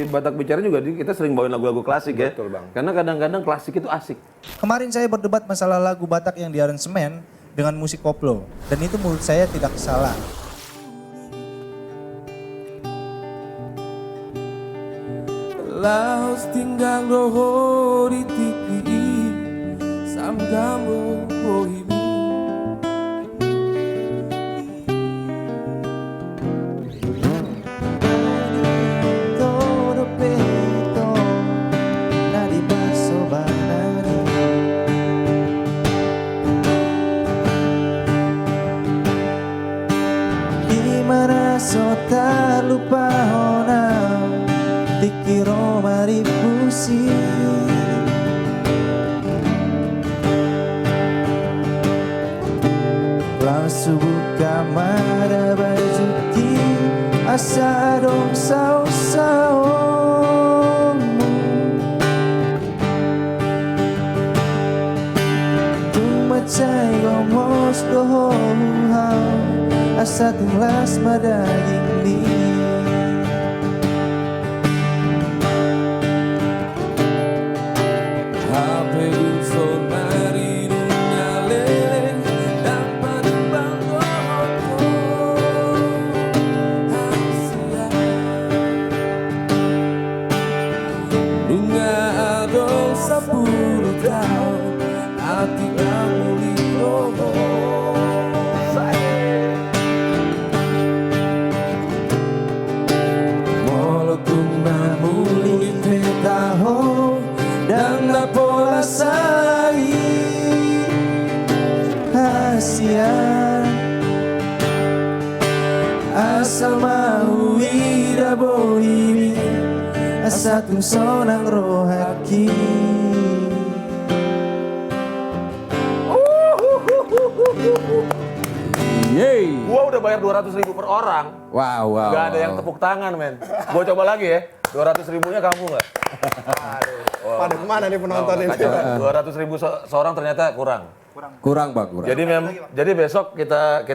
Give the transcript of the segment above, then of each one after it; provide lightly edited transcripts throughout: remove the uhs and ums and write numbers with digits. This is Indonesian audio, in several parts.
Batak Bicara juga kita sering bawain lagu-lagu klasik ya. Betul, Bang. Karena kadang-kadang klasik itu asik. Kemarin saya berdebat masalah lagu Batak yang diaransemen dengan musik koplo. Dan itu menurut saya tidak salah. Laos tinggal roho di TV Sam gambo bohimi Todo peto nadi baso banani. Di mana so tak lupa ona dikira maripusi. Langsung buka mara bajuki asa dong sao-saomu. Tumacay gomos dohau asa tinglas madaging li. HP usul nari dunia leleng dapat bangun Asia Dunga adol 10 tahun hati kamu liroho Molotung namuli petaho dan na pola sai Asia asal mau ida bohimi asa tung sonang rohaki. Yeay. Gua udah bayar 200.000 per orang. Wow. Gak ada yang tepuk tangan, men. Gua coba lagi ya. 200.000-nya kamu nggak? Pada kemana nih penonton ini? 200.000 seorang ternyata kurang. Kurang bang, kurang. Jadi besok kita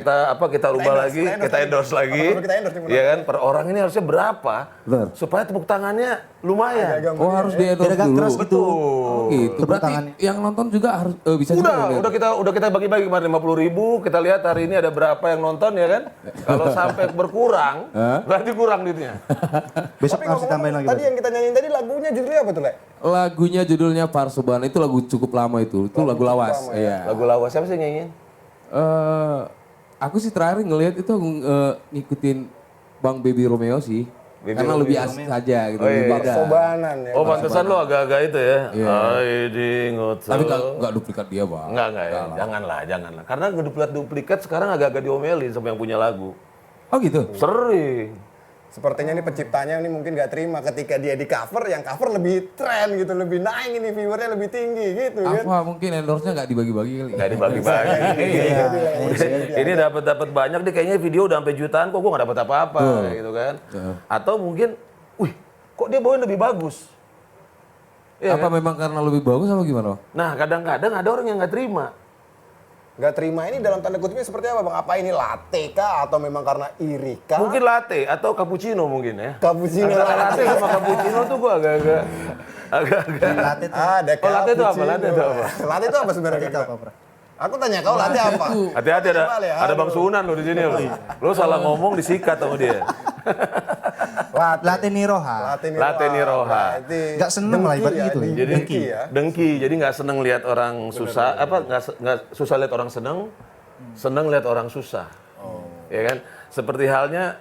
rubah lagi, kita endorse lagi. Kita endorse nih, Iya kan, per orang ini harusnya berapa? Betul. Supaya tepuk tangannya lumayan. Oh harus di endorse Biar agak dulu. keras gitu. Oh, gitu. Berarti tangannya. yang nonton juga harus bisa juga. Udah kita bagi-bagi kemarin 50.000. Kita lihat hari ini ada berapa yang nonton ya kan? Kalau sampai berkurang, berarti kurang duitnya. Besok Tapi harus ditambahin lagi. tadi yang kita nyanyiin tadi lagunya judulnya apa tuh, Le? Lagunya judulnya Parsoban itu lagu cukup lama itu. Itu lagu lawas. Iya. Lagu lawas siapa sih yang nyanyiin? Aku sih terakhir ngelihat itu aku ngikutin Bang Baby Romeo sih. Karena lebih asik saja gitu, lebih beda. Sobanan ya. Oh, pantesan lo agak-agak itu ya. Iya. Tapi Tapi nggak duplikat dia bang. enggak ya. Janganlah. Karena duplikat sekarang agak-agak diomelin sama yang punya lagu. Oh gitu. Sering. Sepertinya ini penciptanya ini mungkin nggak terima ketika dia di cover, yang cover lebih tren gitu, lebih naik ini viewernya lebih tinggi gitu kan. Apa mungkin endorse-nya nggak dibagi-bagi kali? Nggak dibagi-bagi. Ini dapat banyak deh, kayaknya video udah sampai jutaan kok gue nggak dapat apa-apa gitu kan. Atau mungkin, wih kok dia bawain lebih bagus. Iya Apa kan? memang karena lebih bagus apa gimana? Nah kadang-kadang ada orang yang nggak terima. Nggak terima ini dalam tanda kutipnya seperti apa, Bang? Apa ini latte kah atau memang karena iri kah? Mungkin latte atau cappuccino mungkin ya. Cappuccino. Antara latte sama cappuccino tuh gue agak-agak. Latte tuh. Ada Oh, latte itu apa? cappuccino. Latte itu apa? Latte itu apa sebenarnya? Apa, Bro? Aku tanya kau latte apa? Hati-hati ada Bang Sunan lo di sini. Lo salah ngomong disikat sama dia. Latte Niroha. Latte Niroha. Nggak seneng lah ibarat gitu ya. Jadi Dengki ya. dengki, jadi nggak seneng lihat orang susah, nggak susah lihat orang seneng lihat orang susah. Ya kan? Seperti halnya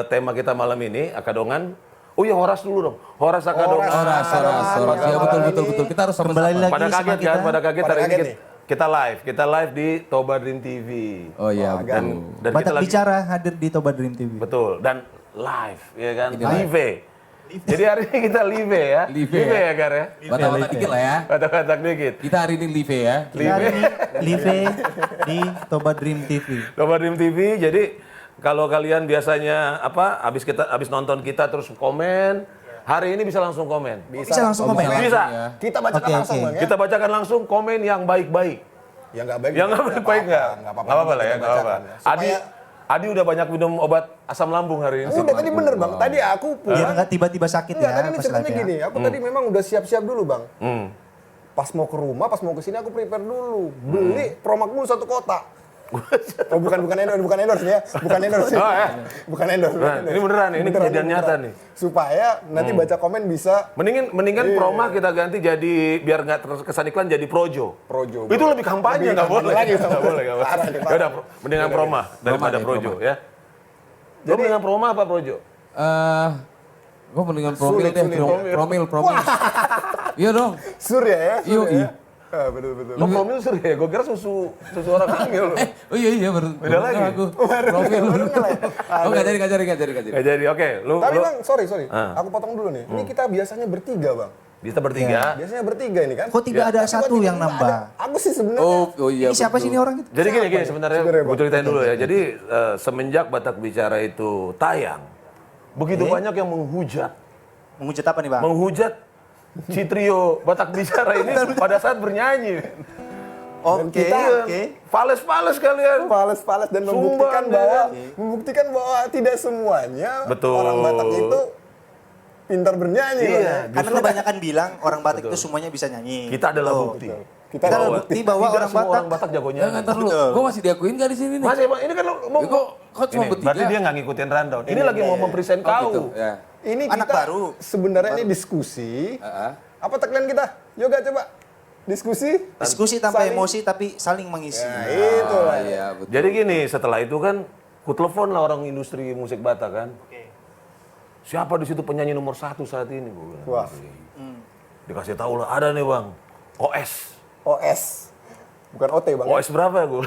tema kita malam ini Akadongan. Oh iya, Horas dulu dong. Horas Akadongan. Horas. Ya betul. Kita harus Kembali sama-sama. lagi Pada sama kaget kita. kan? Pada kaget Pada hari ini kaget kita live di Toba Dream TV. Oh iya, Dan betul. Batak Bicara hadir di Toba Dream TV. betul, dan live, ya kan? Ini live. Live. Jadi hari ini kita live ya. Live ya, Gar ya. Batak-batak dikit lah ya. Batak-batak dikit. Kita hari ini live ya. Kita hari ini live di Toba Dream TV. Toba Dream TV. Jadi kalau kalian biasanya habis nonton kita terus komen, hari ini bisa langsung komen. Bisa langsung komen. Bisa. Ya. Kita bacakan Oke, langsung, oke. Bang ya. Kita bacakan langsung komen yang baik-baik. Yang nggak baik. Yang nggak baik nggak? Nggak Nggak apa-apa lah ya, kita nggak apa-apa. bacakan ya. Supaya Adi udah banyak minum obat asam lambung hari ini. Udah tadi bener bang, tadi aku Biar pulang. nggak tiba-tiba sakit Enggak, ya tadi ini pas ceritanya live ya. gini, aku tadi memang udah siap-siap dulu bang. Hmm. Pas mau ke rumah, pas mau ke sini aku prepare dulu. Beli Promax dulu 1 kotak. Oh bukan endorse ya, bukan endorse. Oh, ya. Bukan endorse. Nah, ini beneran, ini kejadian nyata nih. Supaya nanti baca komen bisa Mendingan Proma kita ganti jadi biar nggak terkesan iklan jadi Projo. Projo. Itu lebih kampanye nggak boleh. lagi. Nggak boleh. Parah nih, parah. Yaudah, mendingan Proma daripada Projo ya. Lo mendingan Proma apa Projo? Gue mendingan promil Sulit, deh, sulit. promil. Iya dong. Surya ya. Iya, Surya iya. ya? Betul. Lo promil sur ya? Gue kira susu orang hamil. Oh iya baru. Beda lagi? Aku. Promil. Oh nggak jadi. Nggak jadi, oke. Tapi bang, sorry. Ah. Aku potong dulu nih. Ini kita biasanya bertiga bang. Kita bertiga. Biasanya bertiga ini kan. Kok tidak ada Tapi satu tiba-tiba yang nambah? ada. Aku sih sebenarnya. Oh iya. Ini siapa sih ini orang gitu? Jadi gini sebenarnya Sebenarnya, gue Bang. ceritain dulu ya. Jadi semenjak Batak Bicara itu tayang, begitu banyak yang menghujat Menghujat apa nih bang? Citrio Batak Bicara ini pada saat bernyanyi. Oke. Fales-fales kalian. Fales dan Sumbang, membuktikan bahwa tidak semuanya Betul. orang Batak itu pintar bernyanyi. Iya. Bang. Karena kebanyakan bilang orang Batak itu semuanya bisa nyanyi. Kita adalah Tuh. bukti. Kita Kita ada ada bukti bahwa Tidak orang semua Batak. orang Batak jago Jangan nyanyi. ntar dulu. Gue masih diakuin nggak di sini nih? Masih Bang, ini kan lo mau Kok cuma ini, bertiga? berarti dia nggak ngikutin rundown. Ini lagi mau mempresent Oh, kau. gitu. Ya. Ini Anak kita baru. sebenarnya ini diskusi. Apa tagline kita? Yoga coba. Diskusi. Diskusi tanpa Saling- emosi tapi saling mengisi. Nah, itu lah. Iya betul. Jadi gini, setelah itu kan ku telepon lah orang industri musik Batak kan. Siapa di situ penyanyi nomor 1 saat ini? Gua bilang. Wah. Dikasih tahu lah, ada nih bang, OS. OS. Bukan OT bang. OS berapa ya gue?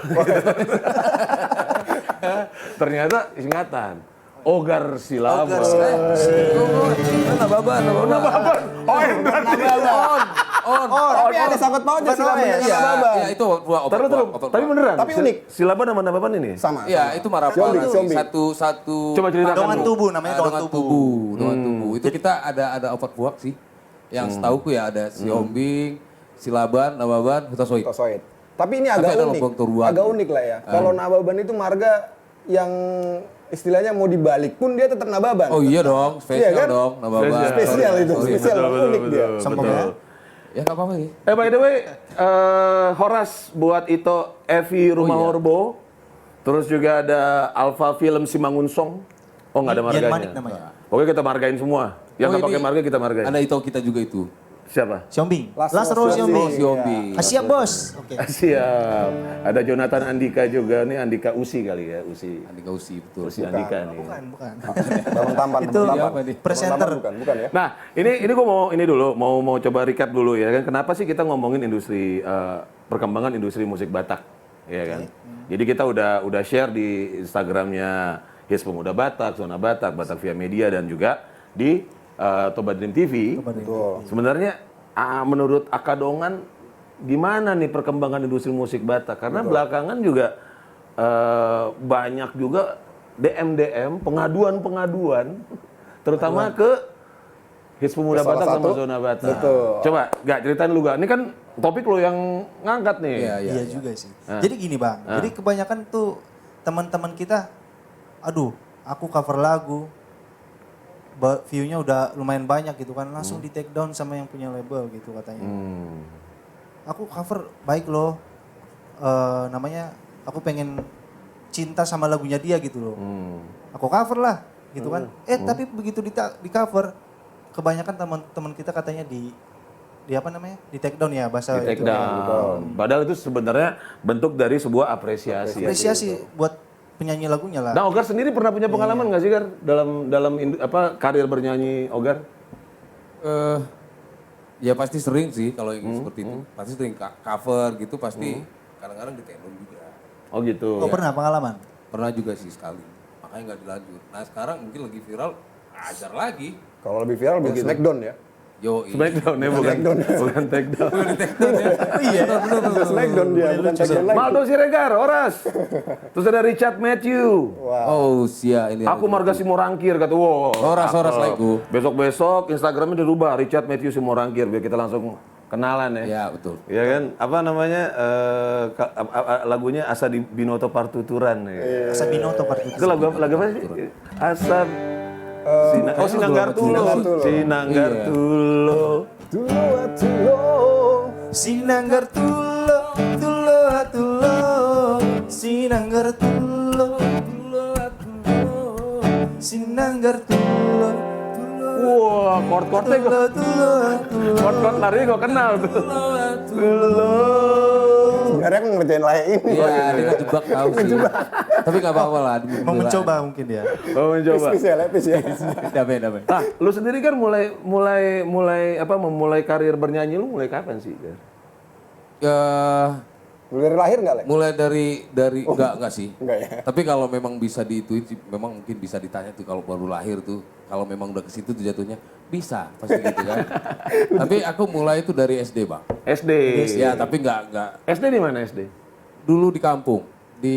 Ternyata singkatan. Ogar Silaba. Nababan. Tapi ada sangkut pautnya sih Bukan OS. Iya itu Tapi beneran. Tapi unik. Silaba nama Nababan ini. Sama. Iya itu Marapan. Zombie. Satu. Coba ceritakan Dongan dulu. tubuh namanya dongan tubuh. Dongan tubuh. Itu kita ada opat buak sih. Yang setauku ya ada si Ombing, Silaban, Nababan, Hutasoid. Tosoid. Tapi ini Tapi agak ada unik. lubang turuan. Agak unik lah ya. Kalau Nababan itu marga yang istilahnya mau dibalik pun dia tetap Nababan. Oh iya dong, spesial Iya kan? dong, Nababan. Spesial itu, Sorry. spesial. Unik dia. Sombong ya. Ya nggak apa-apa sih. By the way, Horas buat Ito Evi Rumah iya. Orbo. Terus juga ada Alfa Film Simangunsong. Oh nggak ada Dian marganya. Manik namanya. Oke kita margain semua. Yang nggak ini pakai marga kita margain. Ada itu kita juga itu. Siapa? Siombing. Lasro Lasro Siombing. Siombing. Si Ombing. Ah, siap bos. Oke. Siap. Ada Jonathan Andika juga nih, Andika Usi kali ya, Usi. Andika Usi betul. Usi Andika nih. Bukan. Babang Tampan. Itu Babang apa nih? presenter. Bukan ya. Nah, ini gue mau ini dulu, mau coba recap dulu ya kan. Kenapa sih kita ngomongin industri perkembangan industri musik Batak, ya kan? Jadi kita udah share di Instagramnya Hits Pemuda Batak, Zona Batak, Batak Via Media dan juga di Toba Dream TV. Sebenarnya menurut Akadongan gimana nih perkembangan industri musik Batak? Karena belakangan juga banyak juga DM pengaduan terutama ke Hits Pemuda Salah Batak sama satu. Zona Batak. Betul. Coba gak ceritain lu gak? Ini kan topik lo yang ngangkat nih. Iya juga sih. Jadi gini bang, jadi kebanyakan tuh teman-teman kita, aduh, aku cover lagu, view-nya udah lumayan banyak gitu kan, langsung di take down sama yang punya label gitu katanya. Aku cover baik loh, namanya aku pengen cinta sama lagunya dia gitu loh. Aku cover lah gitu kan. Tapi begitu di cover, kebanyakan teman-teman kita katanya di apa namanya? Di take down ya bahasa Di take itu. down. Padahal itu sebenarnya bentuk dari sebuah apresiasi. Apresiasi buat penyanyi lagunya lah. Nah, Ogar sendiri pernah punya pengalaman nggak sih, Gar? Dalam karir bernyanyi Ogar? Ya pasti sering sih kalau yang seperti itu. Pasti sering cover gitu pasti kadang-kadang di tendon juga. Oh gitu. Oh pernah pengalaman? Pernah juga sih sekali. Makanya nggak dilanjut. Nah sekarang mungkin lagi viral, ajar lagi. Kalau lebih viral begitu Smackdown ya. Yo, Smackdown ya, bukan take down. Oh iya. Bisa Smackdown dia, bukan Smackdown lagi. Maldo Siregar, Horas. Terus ada Richard Matthew. Oh sia ini. Aku Marga Simorangkir kata, wow. Horas lagu. Besok-besok Instagramnya dirubah Richard Matthew Simorangkir biar kita langsung Kenalan ya. Ya betul. Ya kan? Apa namanya? Lagunya Asa di Binoto Partuturan. Ya. Asa Binoto Itu lagu apa sih? Asa Sinanggartulo. Sinanggartulo. Sinanggartulo, tulo, tulo, Sinanggartulo, tulo, tulo, Sinanggartulo. Wah, chord-chordnya gue. Chord-chord lari gue kenal tuh. Sebenarnya aku ngerjain layak ini. Iya, dia ngejebak tahu sih. Tapi nggak apa-apa lah. Mau mencoba mungkin ya. Oh, mencoba. Lepis ya. Damai. Nah, lu sendiri kan memulai karir bernyanyi lu mulai kapan sih? Ya, Mulai dari lahir nggak, Le? mulai dari enggak sih. Enggak ya? Tapi kalau memang bisa diituin sih, memang mungkin bisa ditanya tuh kalau baru lahir tuh, kalau memang udah ke situ tuh jatuhnya bisa pasti gitu kan. Tapi aku mulai itu dari SD, Bang. SD. Ya, tapi enggak. SD di mana SD? Dulu di kampung. Di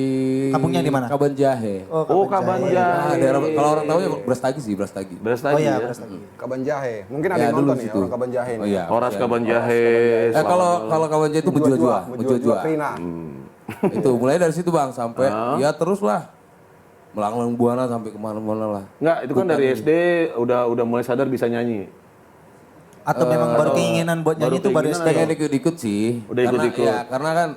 Kampungnya di mana? Kaban Jahe. Oh, Kabanjahe. Ah, daerah, kalau orang tahu ya Brastagi sih, Brastagi. Brastagi Oh iya, ya. Kaban Jahe. Mungkin ada Ya, yang dulu nonton nih, situ. orang Kaban Jahe Oh nih. iya. Horas Kabanjahe. Kalau Kaban Jahe itu Mujua-jua. Prina. Itu mulai dari situ Bang sampai ya terus lah. Melanglang buana sampai kemana-mana lah. Enggak, itu kan dari SD udah mulai sadar bisa nyanyi. Atau memang baru keinginan buat nyanyi itu baru SD? Pengen ikut-ikut sih. Udah ikut-ikut. Ya, karena kan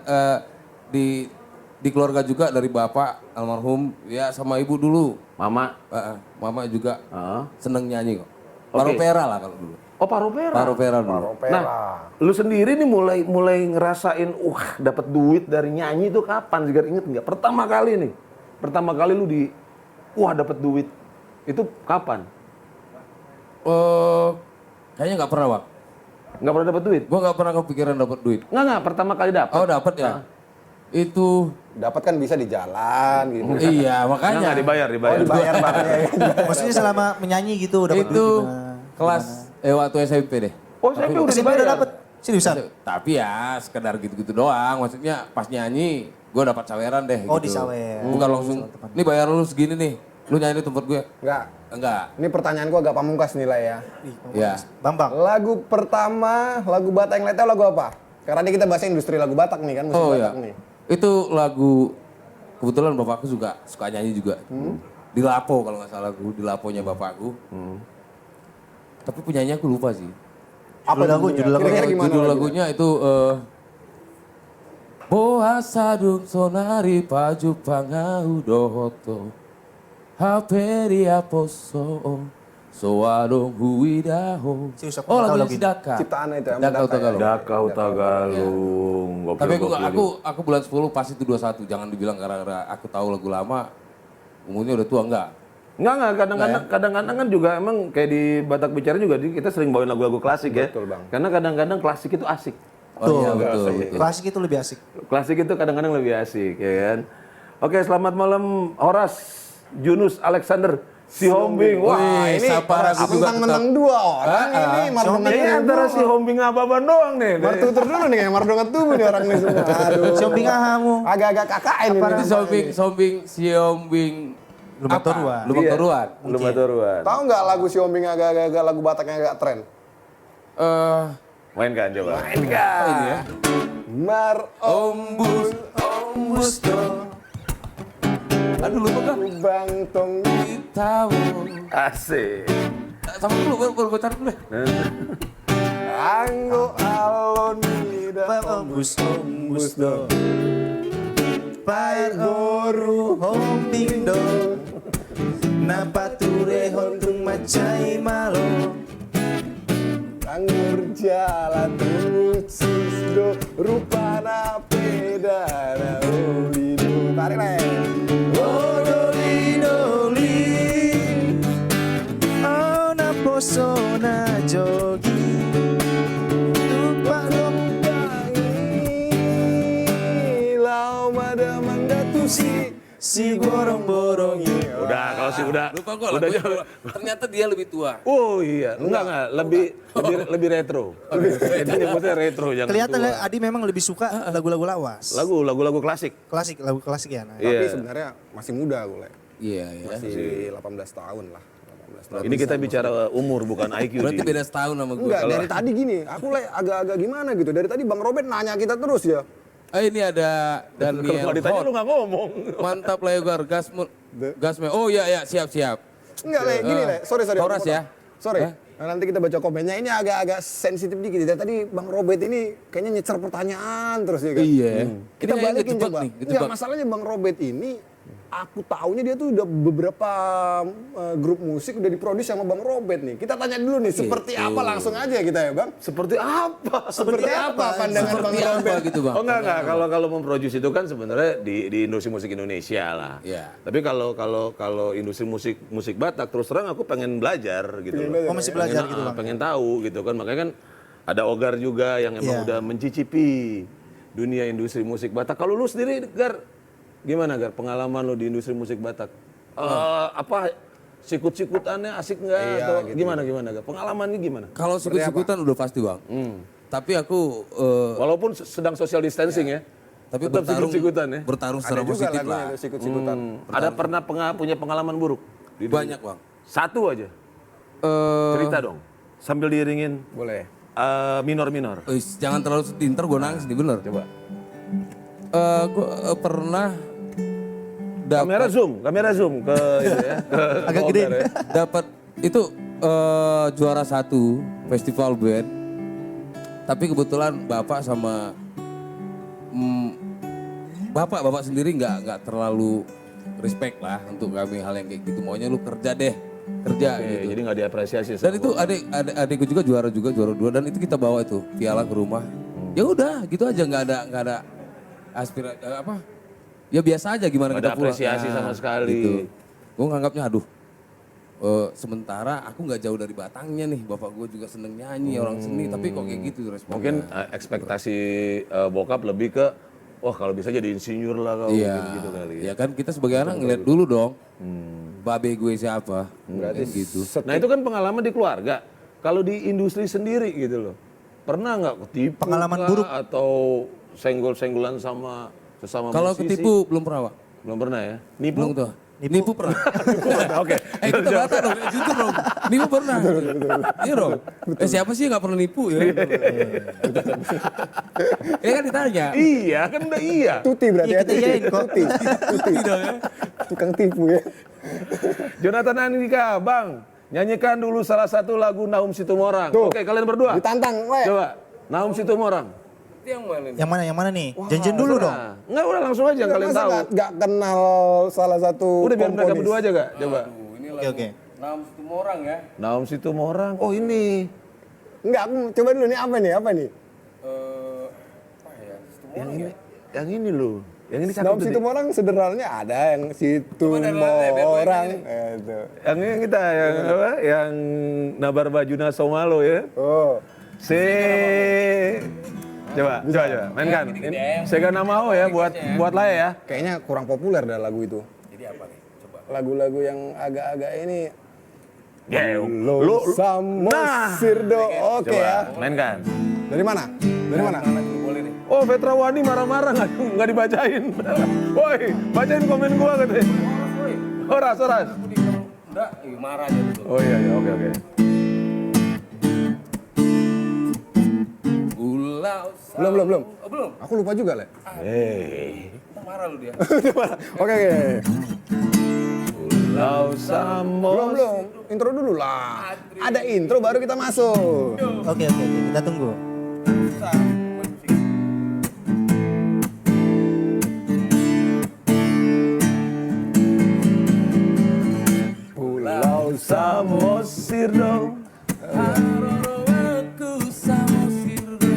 di keluarga juga dari bapak almarhum ya sama ibu dulu. Mama. Mama juga seneng nyanyi kok. Oke. Paropera lah kalau dulu. Oh, Paropera. Paropera dulu. Nah, lu sendiri nih mulai ngerasain dapat duit dari nyanyi itu kapan? Segar inget nggak? Pertama kali lu dapat duit. Itu kapan? Kayaknya nggak pernah Bang. Nggak pernah dapat duit? Gua nggak pernah kepikiran dapat duit. Nggak, pertama kali dapat. Oh dapat ya. Itu Dapat kan bisa di jalan gitu. iya makanya. Nggak dibayar. Dibayar makanya. Maksudnya selama menyanyi gitu dapat duit Itu gimana? kelas waktu SMP deh. Oh, SMP udah SMP dibayar. udah dapat. Seriusan? Tapi ya sekedar gitu-gitu doang. Maksudnya pas nyanyi gue dapat saweran deh. Oh, gitu. disawer. Bukan langsung. Nih bayar lu segini nih. Lu nyanyi di tempat gue. Enggak. Ini pertanyaanku agak pamungkas nilai ya. Ya. Bambang. Lagu pertama, lagu Batak yang Leteo lagu apa? Karena ini kita bahas industri lagu Batak nih kan, musik Oh Batak ya. nih. Itu lagu kebetulan bapakku suka nyanyi juga. Di Lapo kalau nggak salah lagu di Laponya bapakku. Tapi penyanyi aku lupa sih. Apa Judul lagu? Kira-kira gimana Judul lagunya? lagunya itu Boa sadung sonari paju pangau dohoto Haperi aposo soadong huidaho. Serius, aku Oh nggak tahu lagu lagu ini. Sidaka. Ciptaan itu ya, Dakau Mendaka ya? Tagalog. Dakau Tagalung. Gokil, Tapi gokil. aku bulan 10 pas itu 21. Jangan dibilang gara-gara aku tahu lagu lama. Umurnya udah tua enggak. Enggak, kadang-kadang kan juga emang kayak di Batak Bicara juga kita sering bawain lagu-lagu klasik ya. Betul, Bang. Karena kadang-kadang klasik itu asik. Oh iya betul. Klasik itu lebih asik. Klasik itu kadang-kadang lebih asik ya kan. Oke, selamat malam Horas, Junus, Alexander, Si Hombing. Wah, Wih, ini Sapara aku juga Mentang-mentang dua orang ini, Mardongat ini antara Si Hombing Ababan doang nih. Martutur dulu nih, Mardongat tubuh nih orang ini semua. Aduh. Siombing ahamu. Agak-agak KKN ini. Itu Siombing Lumba Toruan. Lumba Toruan. Lumba Toruan. Tahu nggak lagu Siombing agak-agak lagu Batak yang agak tren? Mainkan coba. Mainkan. Ini ya. Mar Ombus do. Aduh lupa kan. Bang Tong Tahu. Asik. Sama dulu baru gue cari dulu deh. Anggo alon nida Ombus do. Pai goru hombing do. Napature hontung macai malo. Anggur jalan terus do rupana pedana ulidu. Tarik leh. Oh doli doli. Oh na posona jogi. Tupak Lau mada manggatu si borong-borongi. Udah, kalau sih udah. Lupa gue Udah lagunya. Ternyata dia lebih tua. Oh iya, enggak, lebih retro. Itu nyebutnya retro jangan Kelihatan tua. ya, Adi memang lebih suka lagu-lagu lawas. Lagu-lagu klasik. Klasik, lagu klasik ya. Nah. Tapi Iya. sebenarnya masih muda gue. Iya, iya. Masih 18 tahun lah. Ini kita bicara umur bukan IQ. Berarti Di. beda setahun sama gue. Enggak, dari tadi gini, aku agak-agak gimana gitu. Dari tadi Bang Robert nanya kita terus ya. Ini ada Kalau Daniel nggak ditanya Hot. lu nggak ngomong. Mantap Leogar, gasme. Oh iya, siap. Enggak, Le, gini, Le. Sorry. Horas aku potong. ya? Sorry. Hah? Nah, nanti kita baca komennya. Ini agak sensitif dikit. Dari tadi Bang Robert ini kayaknya nyecer pertanyaan terus ya kan. Iya. Kita Ini balikin kejebak coba. nih, Enggak, kejebak. masalahnya Bang Robert ini aku taunya dia tuh udah beberapa grup musik udah diproduksi sama Bang Robert nih. Kita tanya dulu nih, seperti apa langsung aja kita ya Bang. Seperti apa? Seperti apa pandangan Bang Seperti apa Robert? gitu bang? Oh enggak. Kalau memproduksi itu kan sebenarnya di industri musik Indonesia lah. Iya. Tapi kalau industri musik Batak terus terang aku pengen belajar gitu loh. Oh masih belajar pengen, gitu bang? pengen tahu gitu kan. Makanya kan ada Ogar juga yang emang Iya. udah mencicipi dunia industri musik Batak. Kalau lu sendiri Gar, gimana Gar pengalaman lu di industri musik Batak? Apa sikut-sikutannya asik nggak atau gimana Gar? Pengalamannya gimana? Kalau sikut-sikutan udah pasti bang. Tapi aku Walaupun sedang social distancing ya. tapi Tetap sikut-sikutan ya. bertarung Ada secara juga positif lagunya lah. ada sikut-sikutan. Ada pernah punya pengalaman buruk? Banyak bang. Satu aja. Cerita dong. Sambil diiringin Boleh. minor-minor. Jangan terlalu sedih, ntar gue nangis nih bener. Coba. Gue pernah Kamera zoom ke itu ya. Ke Agak Ogar gede. ya. dapat itu juara 1 festival band. Tapi kebetulan bapak sama bapak sendiri nggak terlalu respect lah untuk kami hal yang kayak gitu. Maunya lu kerja deh, kerja Oke, gitu. jadi nggak diapresiasi. Dan itu adikku juga juara 2 dan itu kita bawa itu piala ke rumah. Ya udah gitu aja nggak ada aspirasi apa? Ya biasa aja gimana Nggak kita ada pulang. apresiasi sama sekali. Gitu. Gue nganggapnya aduh. Sementara aku nggak jauh dari batangnya nih, bapak gue juga seneng nyanyi orang seni, tapi kok kayak gitu responnya. Mungkin ekspektasi bokap lebih ke, wah kalau bisa jadi insinyur lah kalau Iya, gitu kali. ya kan kita sebagai anak ngeliat dulu dong, babe gue siapa, berarti gitu. Nah itu kan pengalaman di keluarga. Kalau di industri sendiri gitu loh, pernah nggak ketipu Pengalaman kah? buruk. Atau senggol-senggolan sama sesama Kalau musisi? ketipu belum pernah pak, Belum pernah ya? Nipu? belum tuh. Nipu pernah. Oke. Kita bata dong, jujur dong. Nipu pernah. Iya dong. Siapa sih yang nggak pernah nipu ya? Ya kan ditanya. Iya, kan udah iya. Tuti berarti Iya, ya. kita iyain kok. Tuti. dong ya. Tukang tipu ya. Jonathan Andika, Bang, nyanyikan dulu salah satu lagu Naum Situmorang. Tuh. Oke, kalian berdua. Ditantang, we. Coba, Naum Situmorang. Itu yang mana? Yang mana nih? Janjian dulu dong. Nah, enggak, udah langsung aja yang kalian Masa tahu. nggak kenal salah satu Udah biar mereka komponis? berdua aja gak? Coba. Ini Oke. Naum Situmorang ya. Naum Situmorang. Oh ini. Enggak, aku coba dulu nih apa nih? Apa ya? Yang ini. Yang ini loh. Yang ini cakep Naum tuh. situ orang sederalnya ada yang situ orang. Itu. Yang ini kita yang apa? Yang Nabar Bajuna Somalo ya. Oh. Coba, mainkan. Sega Namao ya buat Laya ya. Kayaknya kurang populer dah lagu itu. Jadi apa nih? Coba. Lagu-lagu yang agak-agak ini Lu Samosirdo. Oke coba, ya. mainkan. Dari mana? Dari mana? Boleh nih. Oh, Petra Wani marah-marah nggak dibacain. Woi, bacain komen gua katanya. Oras. Enggak, marah aja dulu. Oh iya, oke. Pulau Belum. Oh, belum. Aku lupa juga, Le. Marah lu dia. Oke. Pulau Samos. Belum. Intro dulu lah. Ada intro baru kita masuk. Oke. Kita tunggu. Pulau Samosirdo. Aku Samosirdo.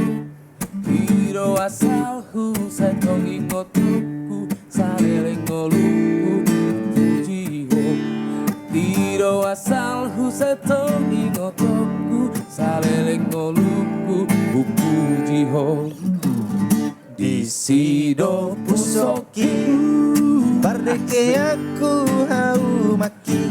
Hiro asalku setong ingotuku saleleng ngoluku fujiho. Hiro asalku setong ingotuku saleleng ngoluku fujiho. Disido Pusoki Bardeke aku hau maki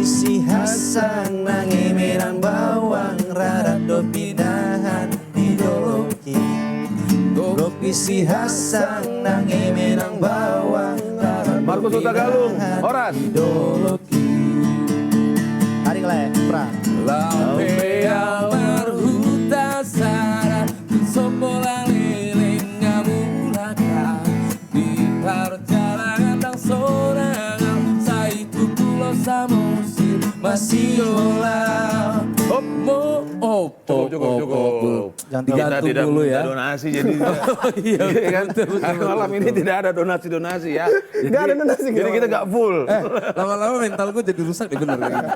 Bisi Hasan nangi merang bawang Rarado pidahan didoloki Bisi Hasan nangi merang bawang Rarado Markus Utagalung, Horas. didoloki Pra. Lampe marhuta sara sombola liling ngamulaka di perjalanan nang sorangan saitu pulau samosir masih olah Cukup. Jangan Kita digantung tidak dulu minta ya. donasi jadi. Iya kan? Malam ini tidak ada donasi ya. Nggak ada donasi, Jadi kita nggak full. lama-lama mental gue jadi rusak deh bener kayak gitu.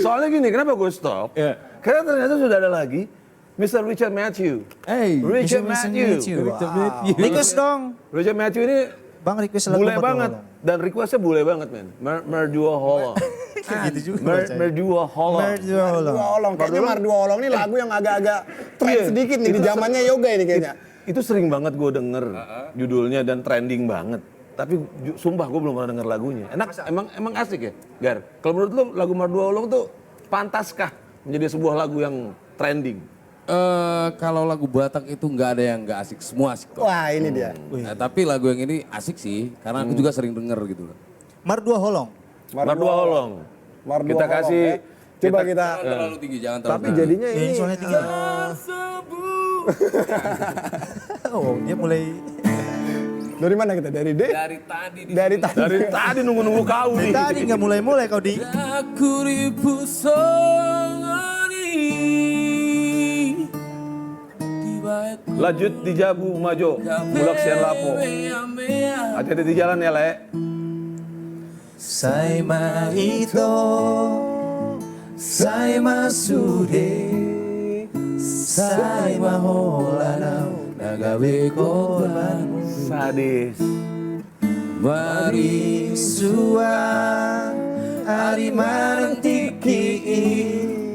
Soalnya gini, kenapa gue stop? Iya. Karena ternyata sudah ada lagi Mr. Richard Matthew. Hey, Richard Matthew. Request dong. Richard Matthew ini Bang request lagu bule Merdu banget. Holong. Dan requestnya bule banget, men. Merdua Holong. Kayak gitu juga. bacanya. Merdua Holong. Merdua Holong. Mardua Olong. Kayaknya Mardua Olong ini lagu yang agak-agak tren sedikit nih di zamannya yoga ini kayaknya. Itu sering banget gue denger judulnya dan trending banget. Tapi sumpah gue belum pernah denger lagunya. Enak, emang asik ya, Gar? Kalau menurut lu lagu Merdua Holong tuh pantaskah menjadi sebuah lagu yang trending? Kalau lagu Batak itu nggak ada yang nggak asik, semua asik kok. Wah ini dia. Nah, tapi lagu yang ini asik sih, karena aku juga sering denger gitu loh. Mardua Holong. Merdua Holong. Mardua Kita Holong, kasih, ya. Coba kita. Jangan terlalu tinggi, jangan terlalu Tapi tinggi. jadinya Ini ini. soalnya tinggi. Oh dia mulai. Dari mana kita? Dari D? Dari tadi di Dari tadi. dari tadi nunggu-nunggu kau nih. Tadi nggak mulai kau di. aku ripusoni Lanjut di Jabu Majo, Bulak Sian Lapo. Hati-hati di jalan ya, Le. Saima ito, saima sude, saima holana, nagawe korban. Sadis. Mari sua, ari marantiki.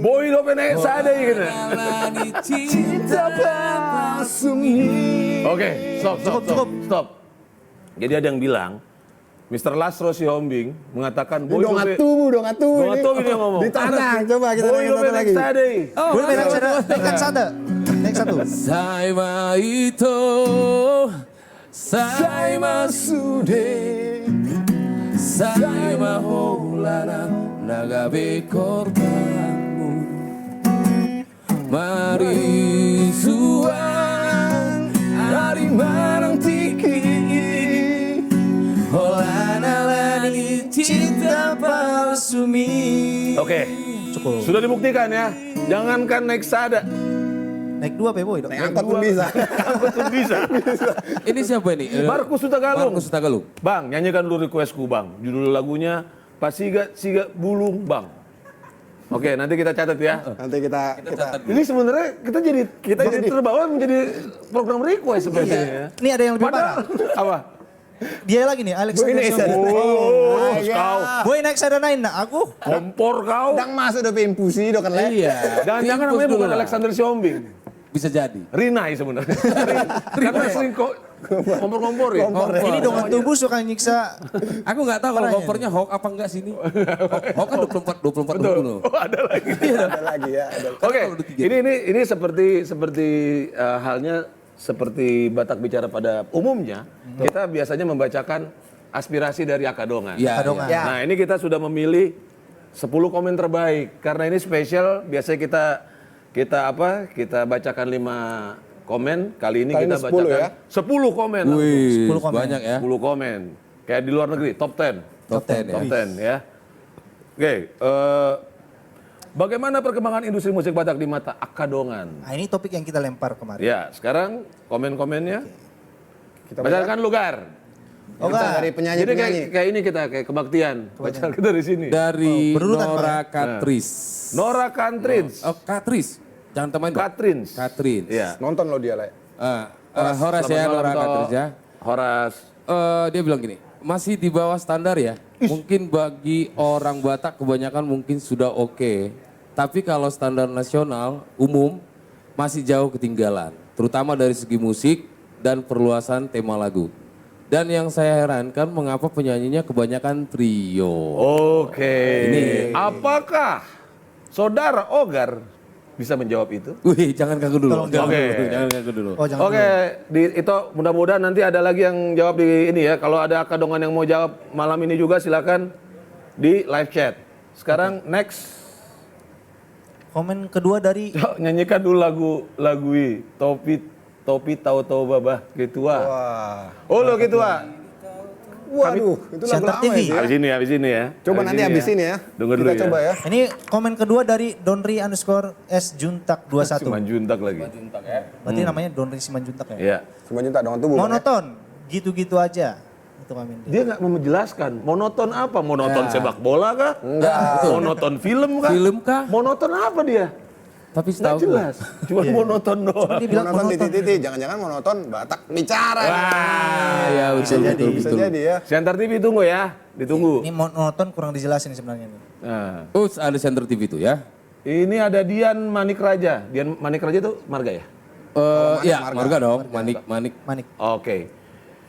Boy lo penek sadai gitu. cinta Oke, stop. Jadi ada yang bilang, Mr. Lasro Sihombing mengatakan Boy Dong Lope- atubu Dong Atubu ini yang ngomong. Ditanang. Coba kita Boy nanya lo satu penek lagi. sadai. Boleh next ada, next satu, next satu. Saima ito, saima sude, saima holana, nagabe korbanmu. Mari suang, hari marang tiki, holana lani cinta palsumi. Oke, sudah dibuktikan ya. Jangankan naik sada, Naik dua boy dong. Naik angkot pun bisa. angkot pun bisa. Ini siapa ini? Markus Sutagalung. Markus Sutagalung. Bang, nyanyikan dulu requestku, Bang. Judul lagunya Pasiga Siga Bulung, Bang. Oke, nanti kita catat ya. Nanti kita Ini sebenarnya kita jadi terbawa menjadi program request sebenarnya. ya. Ini ada yang lebih parah. Apa? Dia lagi nih, Alex. ini Oh, kau Boy next ada naik, nah aku. kompor kau. Dang masuk udah impusi do kan le. Iya. Jangan-jangan namanya bukan Alexander Siombing. Bisa jadi. Rinai sebenarnya. Karena sering kok kompor-kompor ya. Ini dongan tubuh suka nyiksa. Aku nggak tahu kalau kompornya Hawk apa enggak sini. Hawk kan 24 20. Oh, ada lagi. Ada lagi ya. Ada. Oke, kalau udah tiga. ini seperti halnya seperti Batak bicara pada umumnya, kita biasanya membacakan aspirasi dari Akadongan. Iya. Kadongan. Ya. Nah, ini kita sudah memilih 10 komen terbaik karena ini spesial. Biasanya kita bacakan 5 komen. Kali ini Kali kita ini 10 bacakan ya? 10 komen. Wih, 10 komen. banyak ya. 10 komen. Kayak di luar negeri, top 10. Top 10 ya. Top 10 ya. Oke, bagaimana perkembangan industri musik Batak di mata Akadongan? Nah ini topik yang kita lempar kemarin. Ya, sekarang komen-komennya. Kita Bacakan Lugar. Oh, Kita enggak. dari Jadi penyanyi-penyanyi. kayak ini kita kayak kebaktian. Bacakan dari sini. Dari berurutan, Nora Pak, Katris. Nora Kantrins. Oh, Katris. Jangan teman Katrins. Katrin. Iya. Nonton lo dia le. Horas ya, Selamat malam, Nora Tok. Katris ya. Horas. Dia bilang gini, masih di bawah standar ya. Mungkin bagi orang Batak kebanyakan mungkin sudah oke. Tapi kalau standar nasional umum masih jauh ketinggalan. Terutama dari segi musik dan perluasan tema lagu. Dan yang saya herankan mengapa penyanyinya kebanyakan trio. Oke. Apakah saudara Ogar bisa menjawab itu? Wih, jangan kaku dulu. Tolong Jangan Oke. kaku dulu, jangan kaku dulu. Oh jangan Oke, itu mudah-mudahan nanti ada lagi yang jawab di ini ya. Kalau ada Akadongan yang mau jawab malam ini juga silakan di live chat. Sekarang next. Komen kedua dari Nyanyikan dulu lagu Topi tahu babah Kitua. Wah. Oh lo Kitua. Waduh, itu lagu Siantar lama TV. itu ya. Habis ini ya. Coba nanti habis ini ya. Dengar dulu Kita coba ya. Ini komen kedua dari Donri_S_Juntak 21. Simanjuntak lagi. Berarti namanya Donri Simanjuntak ya? Iya. Cuma cinta dengan tubuh. Bang, ya. Monoton, gitu-gitu aja. Itu komen dia. Dia nggak mau menjelaskan monoton apa? Monoton sepak bola kah? Enggak. Monoton film kah? Film kah? Monoton apa dia? Tapi Nggak setahu gue. jelas. Cuma monoton doang. Dia bilang Monoton monoton. titik-titik, jangan-jangan monoton Batak bicara. Wah, ya betul, betul, Bisa betul. jadi ya. Siantar TV tunggu ya. Ditunggu. Ini monoton kurang dijelasin sebenarnya nih. Nah, Ada Center TV itu ya? ini ada Dian Manik Raja. Dian Manik Raja itu marga ya? Iya, marga dong. Manik. Manik. Oke.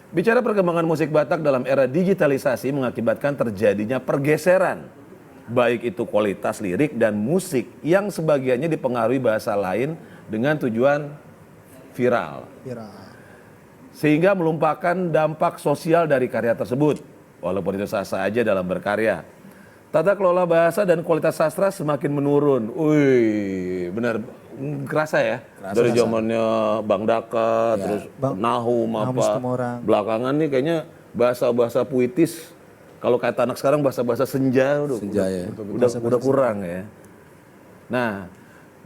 Bicara perkembangan musik Batak dalam era digitalisasi mengakibatkan terjadinya pergeseran. Baik itu kualitas lirik dan musik yang sebagiannya dipengaruhi bahasa lain dengan tujuan viral. Viral. Sehingga melupakan dampak sosial dari karya tersebut. Walaupun itu sah-sah aja dalam berkarya. Tata kelola bahasa dan kualitas sastra semakin menurun. Wih, benar kerasa ya. Dari zamannya Bang Daka, terus Nahum apa. Mustumorang. Belakangan nih kayaknya bahasa-bahasa puitis. Kalau kata anak sekarang bahasa-bahasa senja, udah kurang ya. Nah,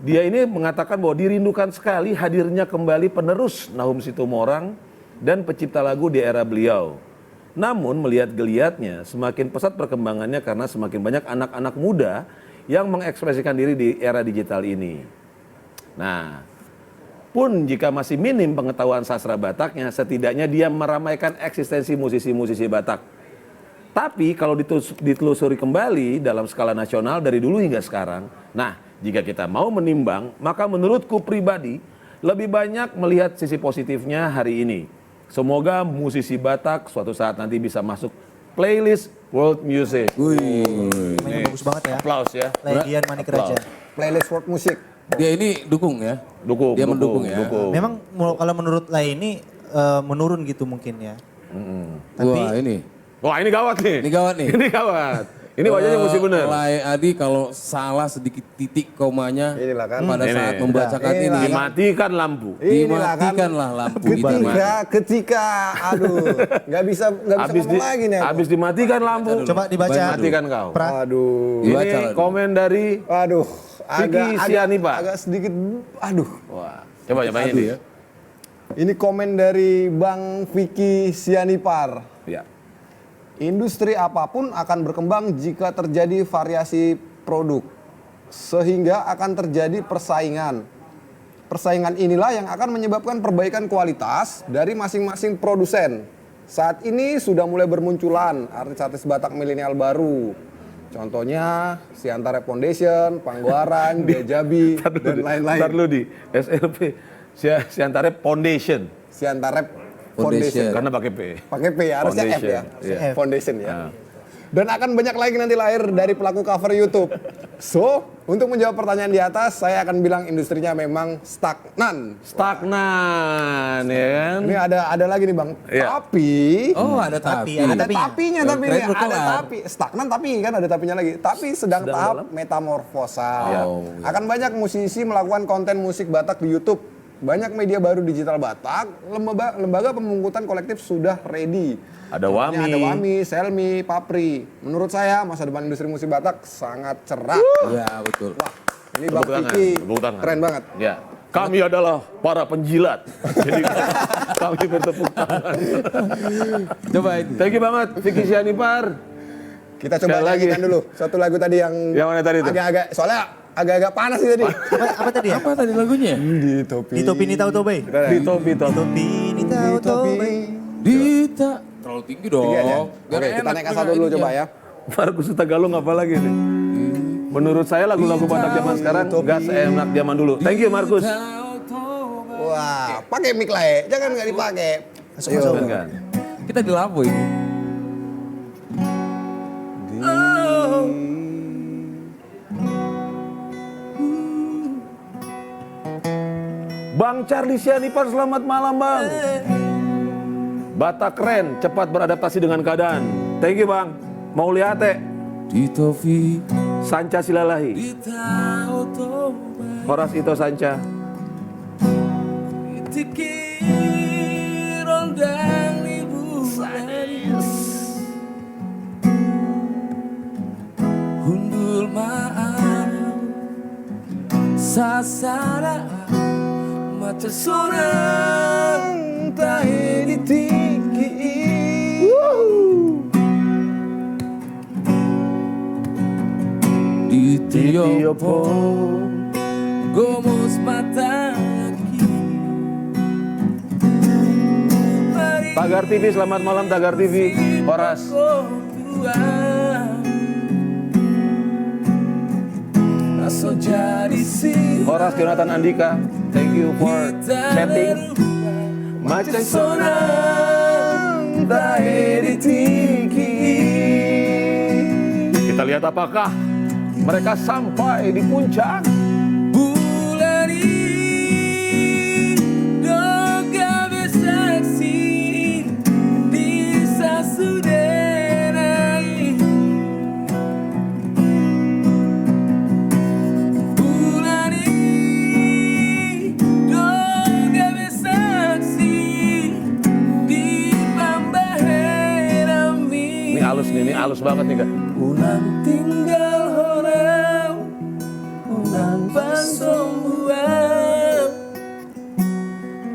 dia ini mengatakan bahwa dirindukan sekali hadirnya kembali penerus Nahum Situmorang dan pencipta lagu di era beliau. Namun melihat geliatnya semakin pesat perkembangannya karena semakin banyak anak-anak muda yang mengekspresikan diri di era digital ini. Nah, pun jika masih minim pengetahuan sastra Bataknya, setidaknya dia meramaikan eksistensi musisi-musisi Batak. Tapi kalau ditelusuri kembali dalam skala nasional dari dulu hingga sekarang, nah jika kita mau menimbang, maka menurutku pribadi lebih banyak melihat sisi positifnya hari ini. Semoga musisi Batak suatu saat nanti bisa masuk playlist World Music. Mainnya bagus banget ya. Aplaus ya. Dian Manik Raja. Playlist world musik. Dia ini dukung ya? Dukung. Dia mendukung ya? Dukung. Memang kalau menurut Lai ini menurun gitu mungkin ya. Wah ini. Wah ini gawat nih. Ini gawat nih. Ini gawat. Ini wajahnya mesti benar. Lai Adi kalau salah sedikit titik komanya Inilah kan. pada Ini. saat membacakan Inilah ini. kan. Dimatikan lampu. Dimatikanlah lampu itu. Ketika, aduh, nggak bisa ngomong lagi nih. aku. Habis dimatikan lampu. Coba dibaca. Matikan kau. Aduh, Dibaca Ini lah. komen dari aduh, Vicky Sianipa. agak sedikit, aduh. Wah, coba ini ya. Ini komen dari Bang Vicky Sianipar. Ya. Industri apapun akan berkembang jika terjadi variasi produk, sehingga akan terjadi persaingan. Persaingan inilah yang akan menyebabkan perbaikan kualitas dari masing-masing produsen. Saat ini sudah mulai bermunculan artis-artis Batak milenial baru. Contohnya Siantar Rap Foundation, Pangguaran, Jajabi, dan lain-lain. Ntar lu di SLP. Siantar Rap Foundation. Siantar Rap Foundation. Foundation. Karena pakai P. Pakai P ya, harusnya F Foundation, ya. iya. Foundation ya. Nah. Dan akan banyak lagi nanti lahir dari pelaku cover YouTube. So, untuk menjawab pertanyaan di atas, saya akan bilang industrinya memang stagnan. Stagnan, ya kan? Ini ada lagi nih Bang. Iya. Tapi Oh ada tapi. ada tapinya tapi Keren nih, ada berkelar. tapi stagnan tapi kan ada tapinya lagi. Tapi sedang tahap metamorfosa. Oh, Akan banyak musisi melakukan konten musik Batak di YouTube. Banyak media baru digital Batak, lembaga pemungkutan kolektif sudah ready. Ada Contohnya Wami. Ada Wami, Selmi, Papri. Menurut saya masa depan industri musik Batak sangat cerah. Iya betul. Wah, ini Bang Tepuk tangan, Vicky tepuk tangan. keren banget. Ya. Kami adalah para penjilat. Jadi kami bertepuk tangan. Coba ini. Thank you banget Vicky Sianipar. Kita coba Sekali lagi. nyanyikan dulu satu lagu tadi yang Mana tadi tuh? agak-agak soalnya agak-agak panas sih tadi. Apa tadi ya? Apa tadi lagunya? Di topi. Di topi Nita Utobe. Di topi. Topi Nita Di topi. Utobe. Dita. Terlalu tinggi dong. Tinggi aja. Biar Oke, kita enak naikkan satu dulu ininya. coba ya. Markus Sutagalung apa lagi nih? Menurut saya lagu-lagu Batak zaman sekarang gak seenak zaman dulu. Thank you Markus. Wah, pakai mic lah ya. Jangan nggak dipakai. Ayo. Kan? Kita di lampu ini. Bang Charlie Sianipar, selamat malam Bang. Batak keren, cepat beradaptasi dengan keadaan. Thank you Bang. Mau lihat Di topi Sanca Silalahi. Di tahu toba Horas Ito Sanca. Tikir ondang liburan Hundul maaf Sasara Mata sorang Tahe di tiki Di tiopo Gomos mata Tagar TV, selamat malam Tagar TV. Horas. Horas Jonathan Andika, thank you for chatting. Macam sonang tahe tiki. Kita lihat apakah mereka sampai di puncak. Bulan ini doga bersaksi di sasudenai. Bulan ini doga bersaksi di Pambaherami. Ini halus nih, ini halus banget nih Kak. Ulang tinggal orang Ulang pasong buang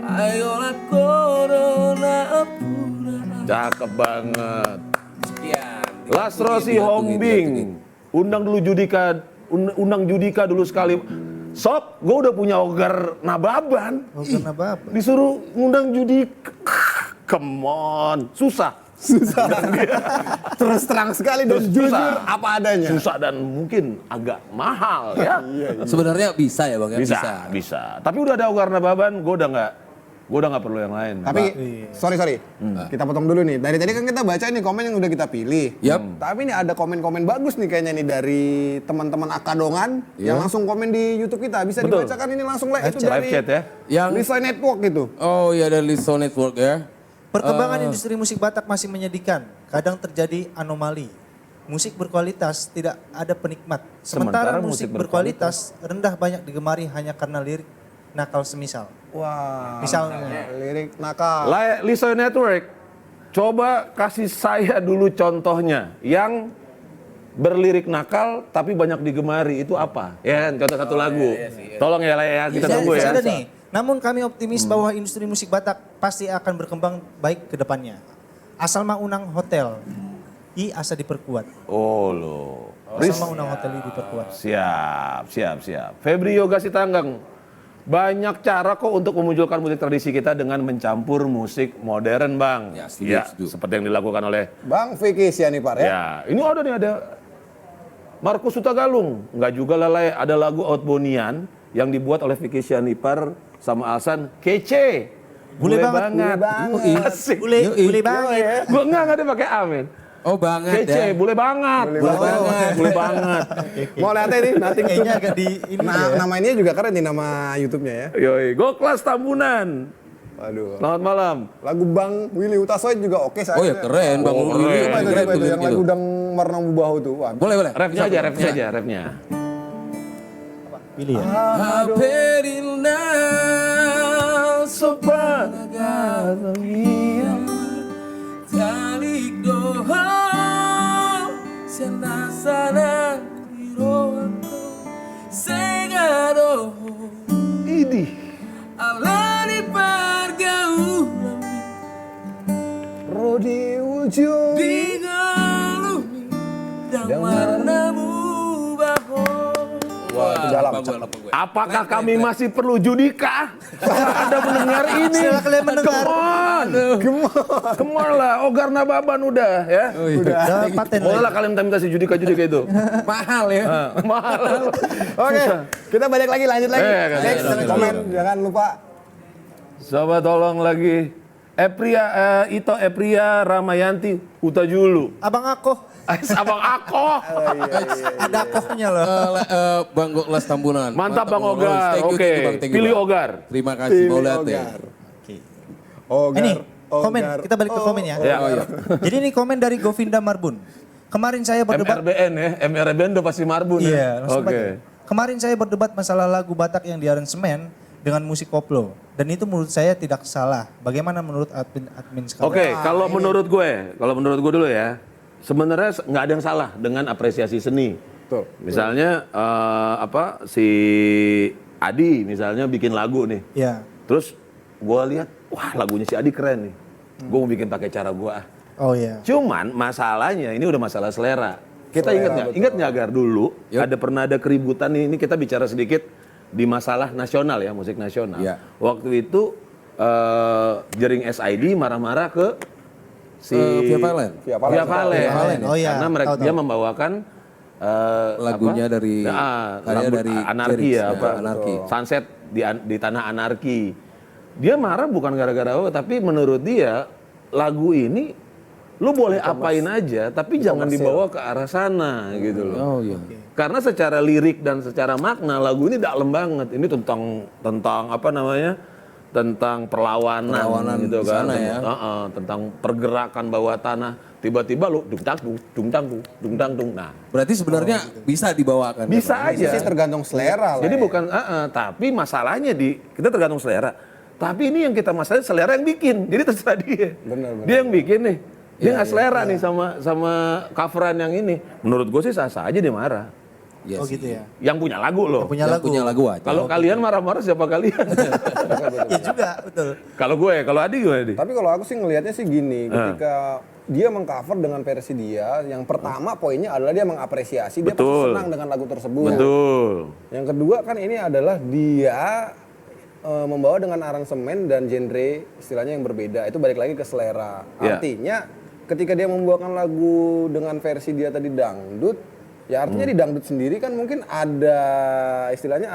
Ayolah corona pura. Cakep banget. Sekian. Las Rossi Hombing, undang dulu Judika, undang Judika dulu sekali. Sob, gue udah punya Ogar Nababan. Karena apa? Disuruh ngundang Judika. Come on, susah. Susah. Terus terang sekali dan Susah. jujur apa adanya. Susah dan mungkin agak mahal ya. Sebenarnya bisa ya Bang ya? Bisa. Tapi udah ada Ogar Nababan, gue udah nggak perlu yang lain. Tapi sorry, kita potong dulu nih. Dari tadi kan kita baca nih komen yang udah kita pilih. Yap. Tapi ini ada komen-komen bagus nih kayaknya nih dari teman-teman Akadongan yang langsung komen di YouTube kita. Bisa Betul. dibacakan ini langsung live itu Live dari chat ya. Yang Lisai Network gitu. oh iya dari Liso Network ya. Perkembangan industri musik Batak masih menyedihkan. Kadang terjadi anomali. Musik berkualitas tidak ada penikmat. Sementara musik berkualitas rendah banyak digemari hanya karena lirik nakal semisal. Wah. Misalnya. Lirik nakal. Lisoy Network, coba kasih saya dulu contohnya yang berlirik nakal tapi banyak digemari, itu apa? Ya kan, contoh satu lagu. Tolong ya Lay ya, kita tunggu ya. Ada nih. Namun kami optimis bahwa industri musik Batak pasti akan berkembang baik ke depannya. Asal mah unang hotel, i asa diperkuat. Oh lo. Asal mah unang hotel i diperkuat. Siap. Febri Yoga Sitanggang. Banyak cara kok untuk memunculkan musik tradisi kita dengan mencampur musik modern, Bang. Ya, setuju. Seperti yang dilakukan oleh Bang Vicky Sianipar ya. ya. Ini ada Markus Sutagalung. Enggak juga lalai, ada lagu Outbonian yang dibuat oleh Vicky Sianipar sama Alsan, kece. Bule banget. Asik. Bule banget. Gua enggak dia pakai amin. Oh banget Kece, ya. bule banget. Bule banget. Mau lihatnya nih, nanti Kayaknya agak di ini ya. nama ini juga keren nih nama YouTube-nya ya. Yoi, Goklas Tambunan. Waduh. Selamat malam. Lagu Bang Willy Utasoy juga oke saya. Oh ya keren Bang Oh, Willy. keren. Coba itu, Keren tuh yang liriknya lagu tuh. Dang Marna Mubahu tuh. Wah, Boleh. Refnya aja, refnya. Pilih ya. Haperilna sopan talik doho senasana diroanto segado Idih. alani pargaulan Rodi ujung. dingalumi dan warna mubaho. Wah, itu dalam. Apakah kami masih perlu Judika? Anda mendengar ini? Silakan kalian mendengar. Come on lah, Ogar Nababan udah ya. Udah paten Boleh lagi. lah kalian minta si Judika itu. Mahal ya. Mahal. Oke, kita balik lagi, lanjut lagi. Next, lanjut. komen, jangan lupa. Coba tolong lagi. Ito Epria Ramayanti Utajulu. Abang aku. Abang Ako. Ada akohnya loh. Bang Goklas Tambunan. Mantap Bang Ogar. Thank you, Oke. Bang. Thank you, Pilih Bang. Ogar. Terima kasih mau lihat ya. Ogar. Ini komen, kita balik ke komen ya. Ya. Oh iya. Jadi ini komen dari Govinda Marbun. Kemarin saya berdebat. MRBN ya, MRBN udah pasti marbun Iya, ya. langsung Oke. pakai. Kemarin saya berdebat masalah lagu Batak yang diaransemen dengan musik koplo. Dan itu menurut saya tidak salah. Bagaimana menurut admin sekarang? Oke, kalau menurut gue dulu ya, sebenarnya nggak ada yang salah dengan apresiasi seni. Betul. Misalnya si Adi misalnya bikin lagu nih, Ya. terus gue lihat, wah lagunya si Adi keren nih, gue mau bikin pakai cara gue. Oh iya. Cuman masalahnya ini udah masalah selera. Kita ingat nggak Gar dulu pernah ada keributan nih, ini kita bicara sedikit di masalah nasional ya, musik nasional. Ya. Waktu itu Jering SID marah-marah ke si Via Valen. Via Valen. Via Valen. Oh iya, Karena mereka tahu. dia membawakan Lagunya dari karya lagu dari Anarki Jerix, ya, apa? Anarki. Sunset di tanah Anarki. Dia marah bukan gara-gara apa, tapi menurut dia lagu ini lu boleh apain aja, tapi jangan dibawa ke arah sana gitu loh. Oh iya. Karena secara lirik dan secara makna lagu ini dalam banget. Ini tentang apa namanya? Tentang perlawanan gitu di kan. sana ya. Tentang pergerakan bawah tanah. Tiba-tiba lu dung tang dung. Nah, Berarti sebenarnya bisa dibawakan. bisa kan? aja. Sih tergantung selera lah. Jadi ya. bukan, tapi masalahnya kita tergantung selera. Tapi ini yang kita masalahnya selera yang bikin. Jadi terserah dia. Benar. Dia yang bikin nih. Dia nggak selera nih sama coveran yang ini. Menurut gue sih sah-sah aja dia marah. Iya Oh sih. gitu ya. Yang punya lagu loh. Punya Yang lagu. punya lagu aja. Kalau kalian marah-marah siapa kalian? Iya juga, betul. Kalau Adi gimana Adi? Tapi kalau aku sih ngelihatnya sih gini, ketika dia mengcover dengan versi dia, yang pertama poinnya adalah dia mengapresiasi, dia pasti Betul. senang dengan lagu tersebut. Betul. Yang kedua kan ini adalah dia membawa dengan aransemen dan genre istilahnya yang berbeda. Itu balik lagi ke selera. Ya. Artinya ketika dia membawakan lagu dengan versi dia tadi dangdut, ya artinya di dangdut sendiri kan mungkin ada istilahnya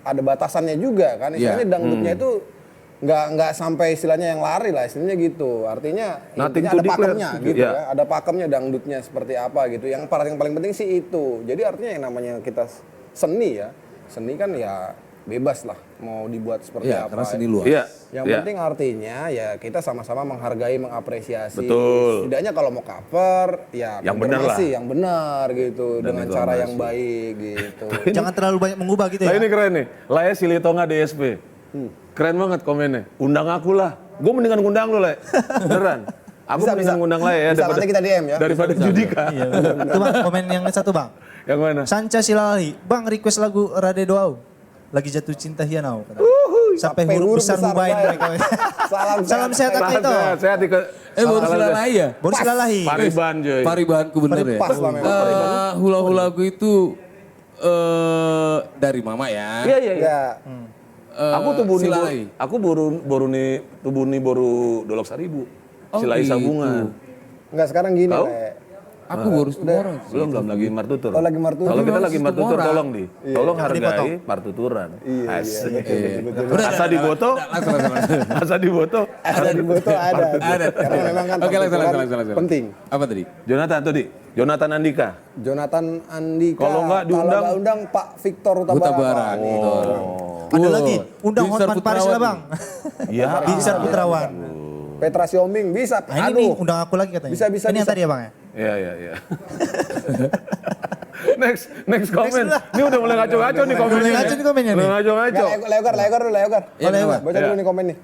ada batasannya juga kan. Istilahnya dangdutnya itu nggak sampai istilahnya yang lari lah, istilahnya gitu. Artinya Nothing intinya to ada declare. pakemnya gitu Ya. ya. Ada pakemnya dangdutnya seperti apa gitu. Yang paling penting sih itu. Jadi artinya yang namanya kita seni ya. Seni kan ya bebas lah mau dibuat seperti Iya, apa. karena seni luas. Iya. Yang iya. penting artinya ya kita sama-sama menghargai, mengapresiasi. Betul. Setidaknya kalau mau cover ya Yang benar lah. yang benar gitu dengan cara yang informasi. baik gitu. Jangan terlalu banyak mengubah gitu Nah ya. ini keren nih. Laya Silitonga DSP. Keren banget komennya. Undang aku lah. Gue mendingan ngundang lu, Le. Beneran. Aku mendingan ngundang Laya ya Bisa nanti kita DM ya. daripada Judika. Iya, betul. Itu Bang, komen yang satu Bang. Yang mana? Sanca Silalahi, Bang request lagu Rade Doau. Lagi jatuh cinta hianau. Sampai huruf besar Mubain mereka. Salam sehat Salam Akito. sehat. Baru Silalahi ya? Boris Silalahi. Pariban Joy. Paribahanku bener ya? Pas lah memang. Hula-hulaku itu dari mama ya. Iya. Ya. Aku tuh Silalahi. aku boru Dolok Saribu. Oh, Silai gitu. Sabungan. Enggak sekarang gini, Tahu? Le. Aku baru orang. Belum lagi martutur. Oh, lagi martutur. Kalau kita Tapi lagi memang martutur sistem tolong di. Tolong Jangan hargai dipotong. martuturan. Asik. Udah, Asa di boto. Asa di boto. Ada di foto ada. Ada. Karena memang kan Oke, partituran langsung. penting. Apa tadi? Jonathan Andika. Jonathan Andika. Kalau nggak diundang- nggak undang Pak Victor Huta Utabarat. Barat. Ada lagi, undang Binsar Hotman Paris lah Putrawan. Bang. Iya. Binsar Putrawan. Petra Siombing bisa. Nah, ini nih, undang aku lagi katanya. Bisa. Ini yang tadi ya Bang ya? Iya. Next komen. Ini udah mulai ngaco-ngaco nih komennya. Mulai ngaco nih komennya nih. Mulai ngaco-ngaco. Leogar dulu, Leogar. Oh, Leogar. Baca dulu nih komen nih.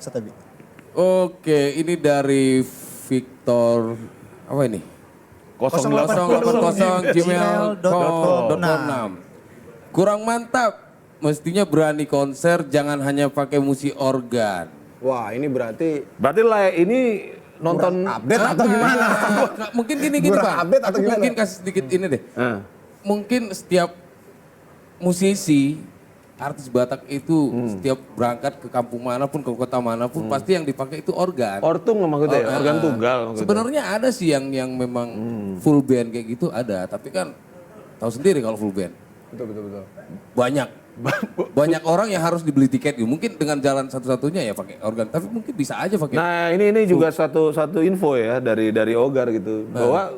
Setabi. Oke, ini dari Victor apa ini? 080 gmail.com. Kurang mantap. Mestinya berani konser, jangan hanya pakai musik organ. Wah, ini berarti Lah ini nonton update atau gimana? Mungkin gini Kurang Pak. update atau Aku gimana? mungkin kasih sedikit ini deh. Ah. Mungkin setiap musisi artis Batak itu setiap berangkat ke kampung manapun, ke kota manapun, pasti yang dipakai itu organ. Ortung maksudnya ya? Organ tunggal maksudnya. Sebenarnya ada sih yang memang full band kayak gitu ada, tapi kan tahu sendiri kalau full band. betul. Banyak orang yang harus dibeli tiket gitu. Mungkin dengan jalan satu-satunya ya pakai organ, tapi mungkin bisa aja pakai. Nah ini juga satu info ya dari Ogar gitu bahwa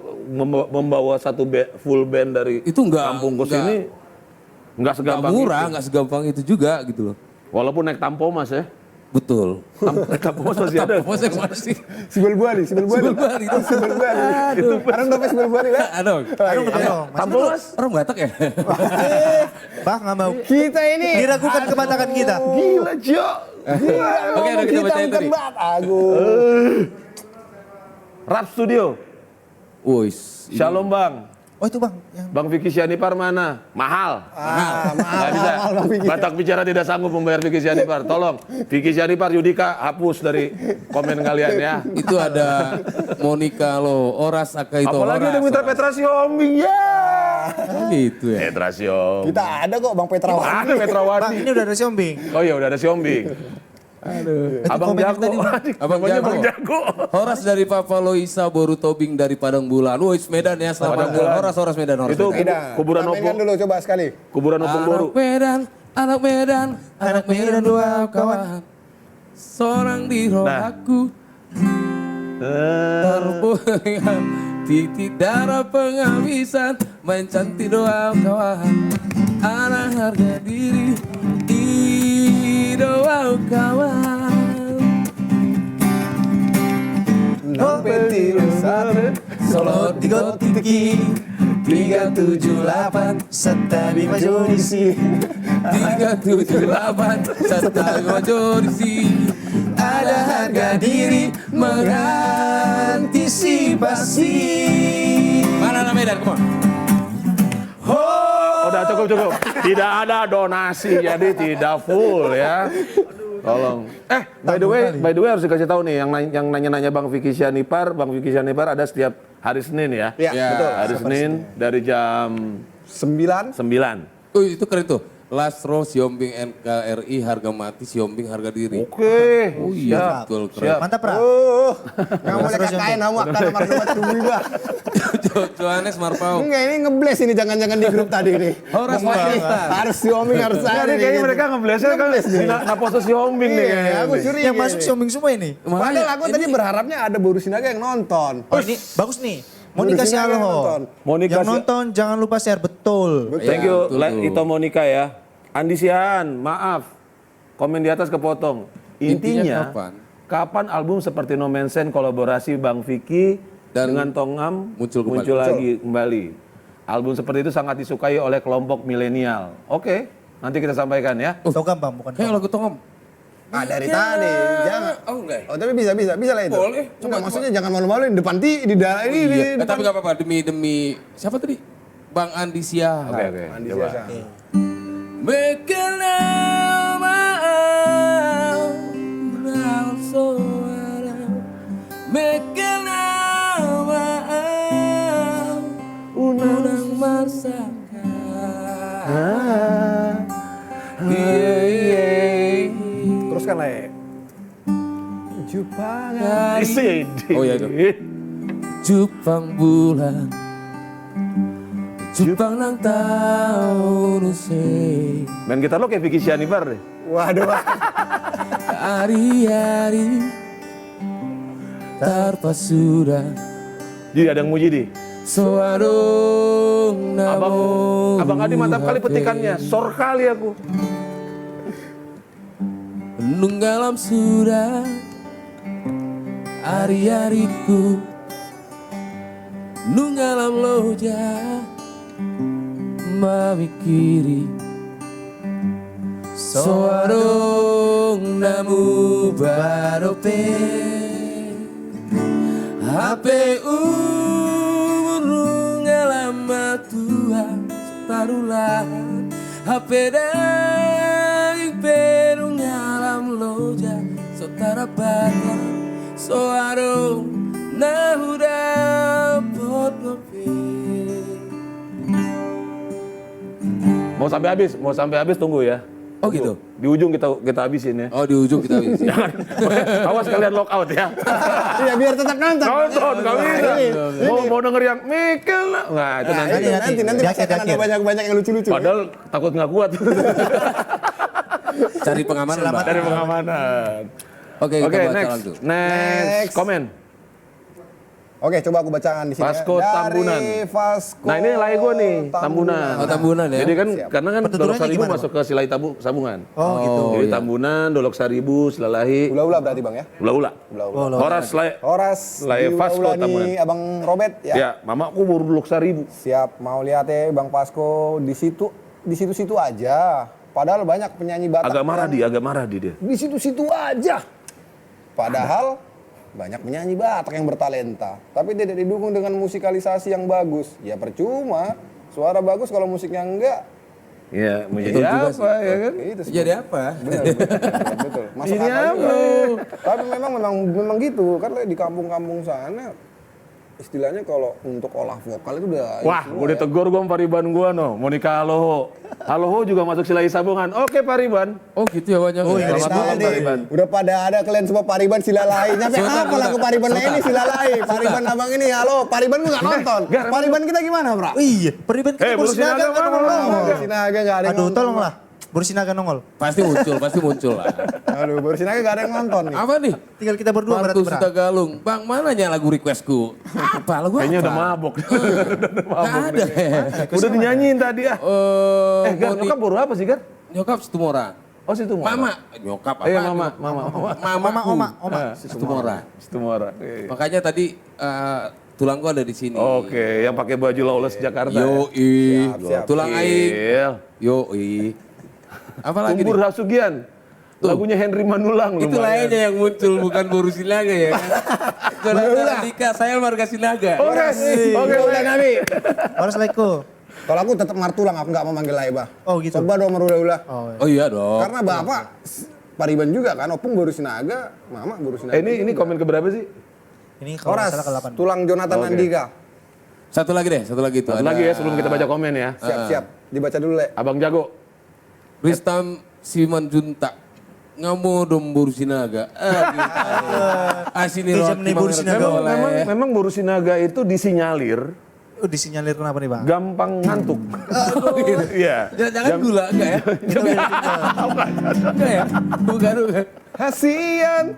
membawa satu full band dari Itu nggak- kampung ke nggak- sini nggak Nggak segampang murah, itu. nggak segampang itu juga gitu loh. Walaupun naik tampomas ya. Betul. Kampung Mas masih ada. Masih masih. Sibel Buali. Sibel Buali itu. Sibel Buali. Arang dompet Sibel Buali lah. Aduh. Kampung Mas. Orang Batak ya? Bah nggak mau. Kita ini Diragukan kebatakan kita. Gila, Jo. Oke, udah kita bacain tadi. Rap Studio. Wis. Shalom Bang. Oh itu bang. Yang... Bang Vicky Sianipar mana? Mahal. mahal. Nggak bisa. Batak bicara tidak sanggup membayar Vicky Sianipar. Tolong. Vicky Sianipar, Yudika, hapus dari komen kalian ya. Itu ada Monica lo, Oras Aka itu. Apalagi ada Mitra Petra Siombing ya. Gitu ya. Petra Siombing. Kita ada kok Bang Petrawati. Ada Petrawati. Bang ini udah ada siombing. Oh iya udah ada Siombing. Abang komen yang Jago. tadi, Abang Namanya Jago. Bang Jago. Horas dari Papa Loisa, Boru Tobing dari Padang Bulan. Wis Medan ya, selamat Medan. Horas Medan, Horas Itu Medan. kuburan Mainkan Opung. dulu coba sekali. Kuburan Opung Boru. Anak Medan dua kawan. Seorang di roh Nah. aku terbuang titik darah penghabisan mencantik doa kawan. Anak harga diri di doa kawan. Peti besar. Solo tiga tiki 378 Setabi majorisi. 378 serta majorisi. Ada harga diri mengantisipasi. Mana anak Medan, come on. Udah cukup. Tidak ada donasi jadi tidak full ya. Tolong. By the way harus dikasih tahu nih yang nanya-nanya Bang Vicky Sianipar ada setiap hari Senin ya. Iya, Ya. betul. Hari Senin dari jam 9. 9. Oh itu keren tuh. Lastro Siombing NKRI harga mati Siombing harga diri. Oke. Oh iya betul keren. Siap. Mantap Pra. Nggak boleh katain kamu akan nomor 2 Johannes Marpau. Enggak, ini ngebles ini jangan-jangan di grup tadi nih. Horas Wah, ini Mahitan. harus Xiaomi harus Nah, ada ini nih. kayaknya gitu. mereka ngeblesnya kan nggak foto Siombing nih. Iya, kayaknya aku nih. curiga. Yang masuk siombing semua ini. Padahal aku tadi berharapnya ada Boru Sinaga yang nonton. Oh ini bagus nih. Monica Boru Sinaga yang nonton. Sialoho. Monica Yang Si- nonton jangan lupa share betul. Thank Ya, you, betul. Ito Monica ya. Andi Siahan, maaf. Komen di atas kepotong. Intinya Intinya, kapan album seperti No Man's Land kolaborasi Bang Vicky Dan dengan Tongam muncul lagi kembali. Album seperti itu sangat disukai oleh kelompok milenial. Oke, nanti kita sampaikan ya. Togam bang bukan. Kayak lagu Tongam. Ah dari tadi, jangan. Oh enggak. Oh tapi bisa lah itu. Boleh, Enggak, coba. maksudnya jangan malu-maluin depan di dalam ini. di Iya. depan. Tapi gak apa-apa demi siapa tadi? Bang Andi Siahaan. Oke. Andi Coba. Siahaan. Mengenal maaf, mengenal suara, mengenal maaf, unang masakan. Teruskan lah ya. Jepang. Isi. Oh iya itu. Jepang bulan, Jepang nang tahun usai. Main gitar lo kayak Vicky Sianipar deh. Waduh. Hari-hari tanpa sudah Jadi ada yang muji di. Sewarung Abang Adi mantap kali petikannya. Sor kali aku. Nunggalam sudah hari-hariku, nunggalam loja memikiri sewarung namu barope HPU nunggalam Tuhan tarulah HP dari perung alam loja sotara bata soaro nahu dapot ngopi. Mau sampai habis tunggu ya. Oh gitu. Di ujung kita habisin ya. Oh di ujung kita bisa. Awas kalian lock out ya. Iya biar tetap nonton. Nonton kami mau denger yang Mikel. Nah, itu nanti. Nanti Di pasti akhir, akan di ada akhir. banyak yang lucu-lucu. Padahal takut nggak kuat. Cari pengamanan, Mbak. Dari pengamanan. Oke, kita Oke, baca next. langsung. Next. Komen. Oke, coba aku bacakan di sini. Vasco ya. Tambunan. Dari Vasco. Nah ini lay gue nih, Tambunan. Oh, Tambunan ya. Jadi kan Siap. karena kan Pertuturannya Dolok Saribu gimana, masuk ke Silai Sambungan. Oh, gitu. Jadi Tambunan, Dolok Saribu, Silalahi, Ula-ula berarti Bang ya? Ula-ula. Ula-ula. Horas Lay. Horas Lay di Vasco Ula-ula Tambunan. nih Abang Robert ya. Ya, mamaku baru Dolok Saribu. Siap, mau lihat ya Bang Vasco di situ-situ aja. Padahal banyak penyanyi Batak. Agak marah dia. Di situ-situ aja. Padahal banyak penyanyi Batak yang bertalenta, tapi tidak didukung dengan musikalisasi yang bagus. Ya percuma, suara bagus kalau musiknya enggak. Iya, mau jadi Betul juga apa ya kan? Itu Jadi apa? benar, betul. Masuk Ini akal apa? juga. Tapi memang gitu kan di kampung-kampung sana istilahnya kalau untuk olah vokal itu udah Wah, gue ditegur gue sama Pariban gue no, mau nikah Haloho. Haloho juga masuk Silai Sambungan. Oke Pariban. Oh gitu ya banyak. Oh, iya. Selamat malam Tadi, Pariban. udah pada ada kalian semua Pariban Silalai. Nyampe apa lagu Pariban ini Silalai. Pariban abang ini, halo. Pariban gue gak nonton. Pariban kita gimana, Bro? Oh, iya, Pariban kita Buru Sinaga Sinaga mana nongol. lo? Sinaga gak ada yang Aduh, nonton. tolonglah. Sinaga nongol. Pasti muncul lah. Aduh, baru Sinaga gak ada yang nonton nih. Apa nih? Tinggal kita berdua Markus berarti. Sitagalung. Bang, mananya lagu requestku? Apa lagu apa? Kayaknya udah mabok. Nggak ada. Udah dinyanyiin tadi ah. Gar, mau nyokap baru apa sih Gar? Nyokap Situmorang. Oh situ Mama. Nyokap apa? Iya mama. Oma. Situmorang. Situmorang. Iya. Makanya tadi tulangku ada di sini. Oke, yang pakai baju lawless Jakarta. Yoi. Siap. Tulang aing. Iya. Yoi. Apa lagi Kumbur nih? Hasugian. Lagunya Henry Manulang Itu lumayan. lainnya yang muncul, bukan Boru Sinaga ya kan? Kalau Dika, saya marga Sinaga. Oke, Udah Nabi. Harus Leko. Kalau aku tetap Martulang, aku nggak mau manggil Laibah. Oh, gitu. Coba dong merula-ula. Oh iya dong. Karena bapak Pariban juga kan, Opung baru Sinaga, Mama baru Sinaga. Ini komen ke berapa sih? Ini kalau Horas, nggak salah ke-8. tulang Jonathan Oke. Andika. Satu lagi deh, satu lagi itu. Satu lagi ya sebelum kita baca komen ya. Siap-siap, dibaca dulu, Le. Abang Jago. Ristam Simanjuntak. Ngamu dong Boru Sinaga. Sini Jam nih Boru Sinaga. Memang Boru Sinaga itu disinyalir Disinyalir kenapa nih, Bang? gampang ngantuk. Iya. Jangan gula, enggak ya? Enggak ya? Bukan. Hasian.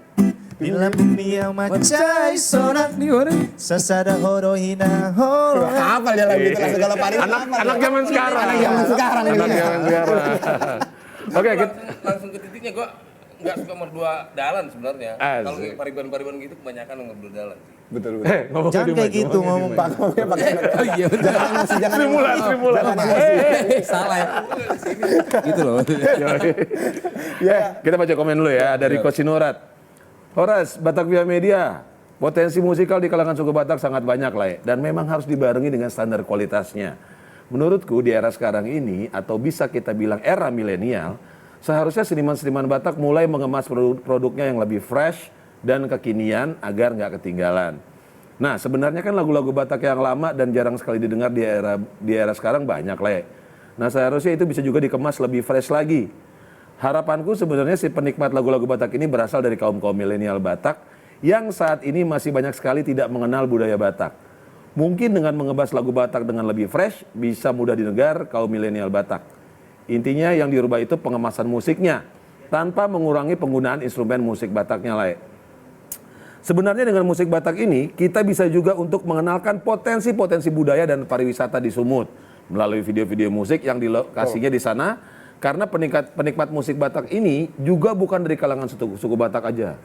Bila bumi yang macai sonak Nih mana? sasada horo hina horo. Apa dia lagi itu lah segala Pariban. Anak zaman sekarang. Anak zaman sekarang ini. Anak zaman sekarang. Oke, kita Langsung ke titiknya, gua nggak suka merdua dalan sebenarnya. Asik. Kalau kayak pariban-pariban gitu kebanyakan merdua dalan. Betul. ngomong Jangan di kayak mic, gitu ngomong di ngomong, mic. Bang. Ngomongnya pakai Oh iya benar. jangan emosi, jangan Sri Mulat, emosi. Sri Mulat. Jangan emosi. Salah ya. Gitu loh. Ya, Kita baca komen dulu ya dari Coach Sinurat. Horas, Batavia Media. Potensi musikal di kalangan suku Batak sangat banyak lah ya, dan memang harus dibarengi dengan standar kualitasnya. Menurutku di era sekarang ini, atau bisa kita bilang era milenial, seharusnya seniman-seniman Batak mulai mengemas produknya yang lebih fresh dan kekinian agar nggak ketinggalan. Nah sebenarnya kan lagu-lagu Batak yang lama dan jarang sekali didengar di era sekarang banyak lah ya. Nah seharusnya itu bisa juga dikemas lebih fresh lagi. Harapanku sebenarnya si penikmat lagu-lagu Batak ini berasal dari kaum-kaum milenial Batak yang saat ini masih banyak sekali tidak mengenal budaya Batak. Mungkin dengan mengebas lagu Batak dengan lebih fresh, bisa mudah didengar kaum milenial Batak. Intinya yang dirubah itu pengemasan musiknya, tanpa mengurangi penggunaan instrumen musik Bataknya lah. Sebenarnya dengan musik Batak ini, kita bisa juga untuk mengenalkan potensi-potensi budaya dan pariwisata di Sumut. Melalui video-video musik yang di lokasinya di sana, karena penikmat musik Batak ini juga bukan dari kalangan suku Batak aja.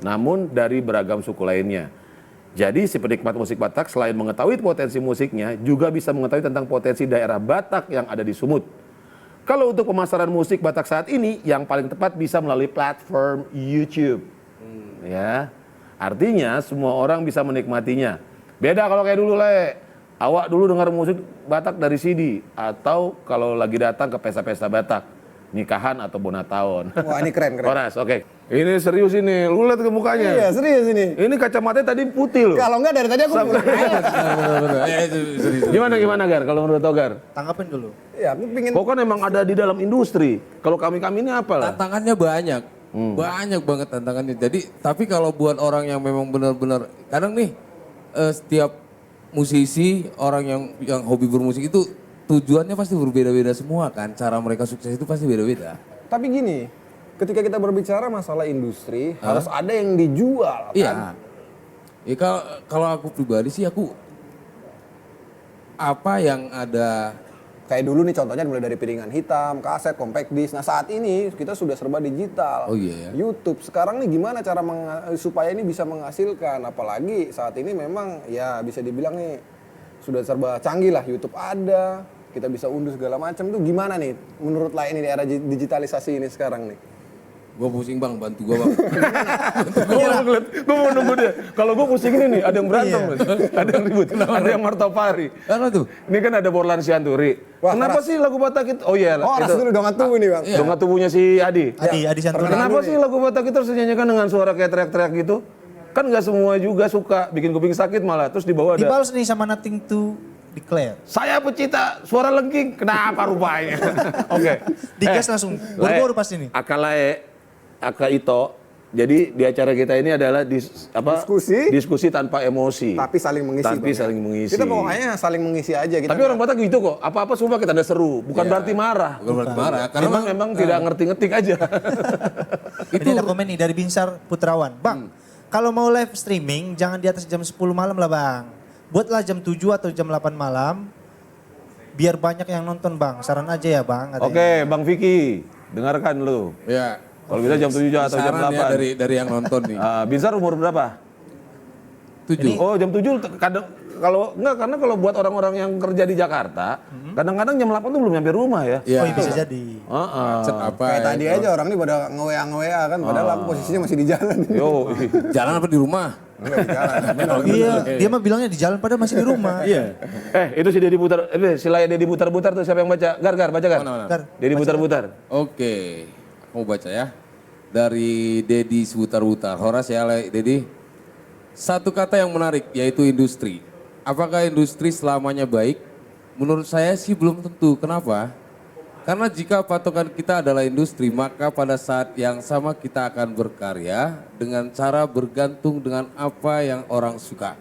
Namun dari beragam suku lainnya. Jadi si penikmat musik Batak selain mengetahui potensi musiknya, juga bisa mengetahui tentang potensi daerah Batak yang ada di Sumut. Kalau untuk pemasaran musik Batak saat ini, yang paling tepat bisa melalui platform YouTube. Ya, artinya semua orang bisa menikmatinya. Beda kalau kayak dulu Le. Awak dulu dengar musik Batak dari CD, atau kalau lagi datang ke pesta-pesta Batak, nikahan atau bonataon. wah ini keren. Horas, oke. Ini serius ini, lu lihat ke mukanya. Iya serius ini. Ini kacamatanya tadi putih loh. Kalau enggak dari tadi aku Gimana Gar, kalau menurut Togar? Tangkapin dulu. ya aku pingin Kok kan emang ada di dalam industri. Kalau kami ini apa lah? Tantangannya banyak. Banyak banget tantangannya. Jadi, tapi kalau buat orang yang memang benar-benar, kadang nih setiap musisi, orang yang hobi bermusik itu tujuannya pasti berbeda-beda semua kan. Cara mereka sukses itu pasti beda-beda. Tapi gini, ketika kita berbicara masalah industri, harus ada yang dijual kan. Iya. Ya kalau aku pribadi sih aku apa yang ada Kayak dulu nih contohnya mulai dari piringan hitam, kaset, compact disc. Nah saat ini kita sudah serba digital. Oh iya ya. YouTube. Sekarang nih gimana cara supaya ini bisa menghasilkan. Apalagi saat ini memang ya bisa dibilang nih sudah serba canggih lah. YouTube ada, kita bisa unduh segala macam. Tuh gimana nih menurut Lai ini di era digitalisasi ini sekarang nih? gue pusing bang, bantu gue bang. Gue mau nunggu dia. Kalau gue pusing ini nih, ada yang berantem, ada yang ribut, ada yang martopari. Apa tuh? Ini kan ada Borlan Sianturi. Wah, Kenapa sih lagu Batak itu? Oh iya, Oh, itu. ras dulu dongan tubuh nih bang. Donga tubuhnya si Adi. Adi Santuni. Kenapa sih lagu Batak itu harus dinyanyikan dengan suara kayak teriak-teriak gitu? Kan nggak semua juga suka, bikin kuping sakit malah. Terus di bawah ada, Dibalas nih sama Nothing to Declare. saya pecinta suara lengking, kenapa rupanya? Oke. Digas langsung, buru-buru pasti nih. Akalae, Aka Ito. Jadi di acara kita ini adalah diskusi tanpa emosi. Tapi saling mengisi. Tapi Bang, ya. saling mengisi. Kita pokoknya saling mengisi aja. Kita Tapi orang Batak gitu kok. Apa-apa sumpah kita ada seru. Bukan berarti marah. Bukan berarti marah, karena Memang tidak ngerti-ngetik aja. Ini ada komen nih dari Binsar Putrawan. Bang, kalau mau live streaming jangan di atas jam 10 malam lah bang. Buatlah jam 7 atau jam 8 malam. Biar banyak yang nonton bang. Saran aja ya bang. Katanya. Oke, Bang Vicky, dengarkan lu. Ya. Kalau bisa jam 7 atau jam Saran 8. ya dari yang nonton nih. Binsar umur berapa? 7. Oh, jam 7 kadang karena kalau buat orang-orang yang kerja di Jakarta, kadang-kadang jam 8 tuh belum nyampe rumah ya. Iya. Oh iya, bisa jadi. Macet apa kayak ya, tadi itu. aja orang ini pada nge-WA kan. Padahal aku posisinya masih di jalan. Yo. Jalan apa di rumah? Enggak di jalan. Iya, dia mah bilangnya di jalan padahal masih di rumah. Iya. Itu si Deddy Butar, si Laya Deddy Butar-Butar tuh siapa yang baca? Gar, baca Gar. Mana? Deddy Butar-Butar. Oke, mau baca ya. Dari Dedi Sebutar-Butar. Horas ya, Dedi. Satu kata yang menarik, yaitu industri. Apakah industri selamanya baik? Menurut saya sih belum tentu. Kenapa? Karena jika patokan kita adalah industri, maka pada saat yang sama kita akan berkarya dengan cara bergantung dengan apa yang orang suka.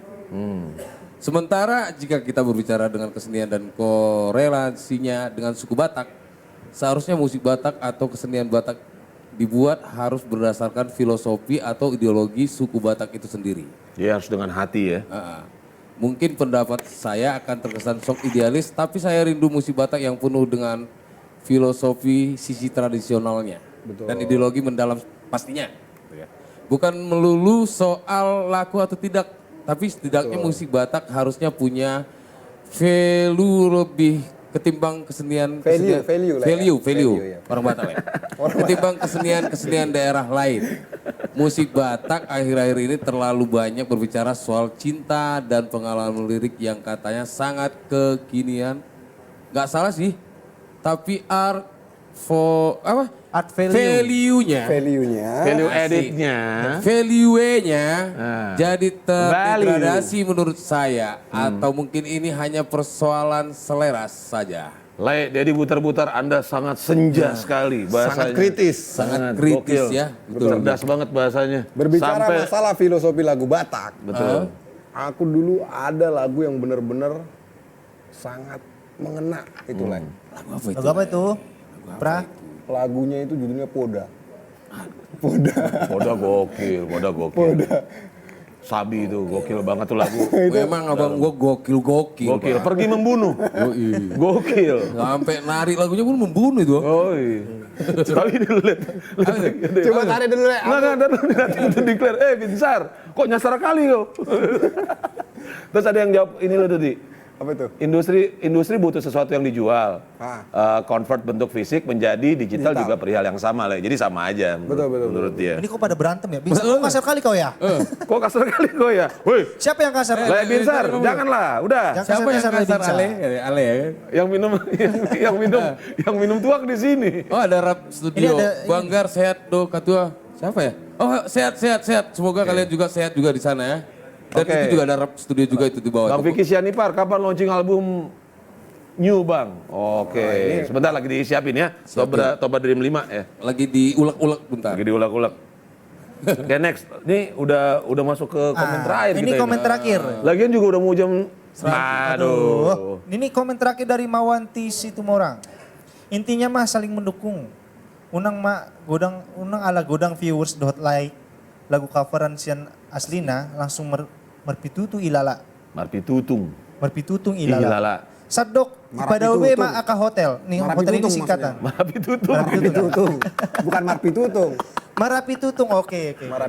Sementara jika kita berbicara dengan kesenian dan korelasinya dengan suku Batak, seharusnya musik Batak atau kesenian Batak dibuat harus berdasarkan filosofi atau ideologi suku Batak itu sendiri. Ya harus dengan hati ya. Mungkin pendapat saya akan terkesan sok idealis, tapi saya rindu musik Batak yang penuh dengan filosofi sisi tradisionalnya. Dan ideologi mendalam pastinya. Bukan melulu soal laku atau tidak, tapi setidaknya musik Batak harusnya punya value lebih ketimbang kesenian Value lah ya. value ya. orang Batak ya. Ketimbang kesenian daerah lain. Musik Batak akhir-akhir ini terlalu banyak berbicara soal cinta dan pengalaman lirik yang katanya sangat kekinian. Gak salah sih, tapi art value-nya Value editnya. value-nya jadi terdegradasi menurut saya. Atau mungkin ini hanya persoalan selera saja. Lai, Deddy Butar-Butar Anda sangat senja sekali bahasanya. Sangat kritis. Sangat kritis Gokil. ya. Cerdas banget bahasanya. Berbicara Sampai, masalah filosofi lagu Batak. betul. Aku dulu ada lagu yang benar-benar sangat mengena itu lah. Lagu apa itu? Lagu apa itu? Pra? Lagunya itu judulnya Poda. Moda gokil. Sabi itu gokil banget tuh lagu. Memang abang gua gokil. Gokil. Pak. Pergi membunuh. Yoi. Gokil. Sampai nari lagunya pun membunuh itu. Oh iya. Tapi dulu lihat. Coba tarik dulu ya. Enggak, nanti itu declare. Binsar, kok nyasar kali kau? Terus ada yang jawab, ini loh Dodi. Apa itu? Industri butuh sesuatu yang dijual. Convert bentuk fisik menjadi digital juga perihal yang sama lah. Jadi sama aja Betul. menurut dia. Ini kok pada berantem ya? Binsar, kok kasar kali kau ya? Kok kasar kali kau ya? Woi, Siapa yang kasar? lah Binsar, janganlah, udah. Siapa yang kasar Ale ya kan? Yang minum tuak di sini. Oh ada rap studio. Ini ada- Banggar sehat do katua. Siapa ya? Oh sehat. Semoga kalian juga sehat juga di sana ya. Dan Oke. itu juga ada rap studio juga itu di bawah. Bang Vicky Sianipar, kapan launching album New Bang? Oke, sebentar lagi disiapin ya. Toba Dream 5 ya. Lagi diulek-ulek bentar. Lagi diulek-ulek. Oke, next. Ini udah masuk ke komen terakhir Ini kita komen terakhir. Lagian juga udah mau jam. Aduh. Ini komen terakhir dari Mawanti Situmorang. Intinya mah saling mendukung. Unang ala godang viewers dot like lagu coveran sian aslina langsung Marpitutu ilala. Marpitutung. Marpitutung Ilala. ilala. Sadok pada Marapitutung. UB mah aka hotel. Nih hotel ini Marapitutung singkatan. Marpitutung. Marapitutung. Bukan Marpitutung. Marapitutung oke.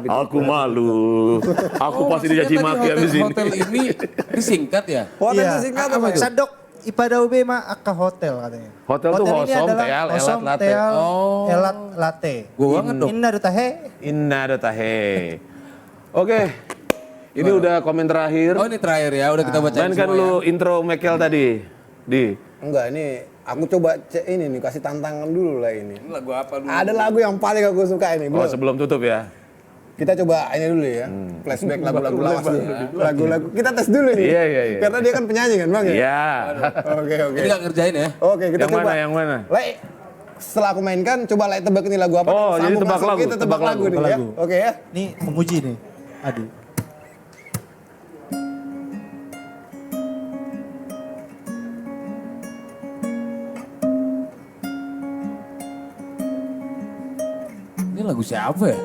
Aku malu. Aku pasti dicaci maki habis ini. Hotel ini disingkat ya? Hotel Iya. itu singkat apa itu? Sadok ipada UB mah aka hotel katanya. Hotel tuh ini hosom, adalah teal, elat, hosom, latte. teal, Oh. elat, latte. Gua banget dong. Inna dutahe. Inna datahe. Oke. Ini udah komen terakhir. Oh ini terakhir ya, udah kita bacain Mainkan semua lu intro Mekel tadi. Di. Enggak, ini aku coba cek ini nih, kasih tantangan dulu lah ini. ya. Lagu apa dulu? Ada lagu yang paling aku suka ini. Oh Belum. sebelum tutup ya. Kita coba ini dulu ya. Flashback lagu-lagu lawas dulu. Lagu-lagu kita tes dulu nih. Iya. Karena dia kan penyanyi kan, Bang ya? Iya. Oke. Ini nggak ngerjain ya? Oke, kita Yang coba. mana, yang mana? Lai, setelah aku mainkan, coba Lai tebak ini lagu apa. Oh, jadi Sambung tebak langsung lagu, Kita tebak lagu nih ya. lagu. Oke ya. Ini menguji nih. Adi. Ini lagu siapa ya?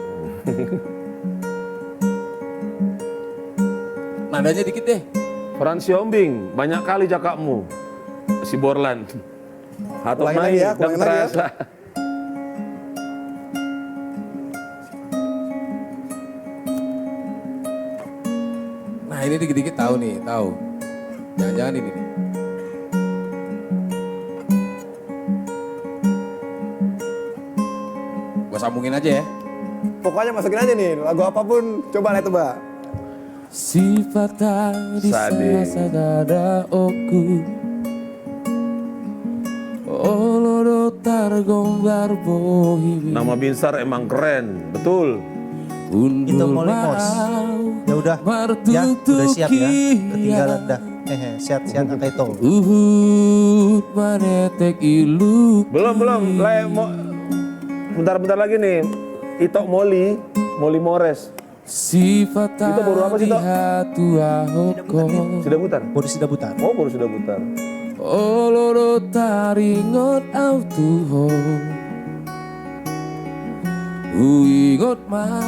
Nadanya dikit deh. Frans Yombing, banyak kali cakapmu. Si Borlan. Atau Ulangi lagi main ya, dan ulangi lagi ya. terasa. Nah ini dikit-dikit tahu nih, tahu. Jangan-jangan ini nih. Gua sambungin aja ya. Pokoknya masukin aja nih, lagu apapun coba Lai tebak. Sifat tadi Sade. sadada oku Olodo targombar bohi Nama Binsar emang keren, betul. Itu Molimos. Ya udah, ya udah siap ya. Ketinggalan dah. Siap-siap angka itu. Uhud manetek iluk Belum. Mau bentar lagi nih. Itok Moli Mores. Sifat Itu baru apa sih, Tok? hatu ahoko Sudah putar? Baru sudah putar. Oh, baru sudah putar. Olodo taringot autuho Uingot ma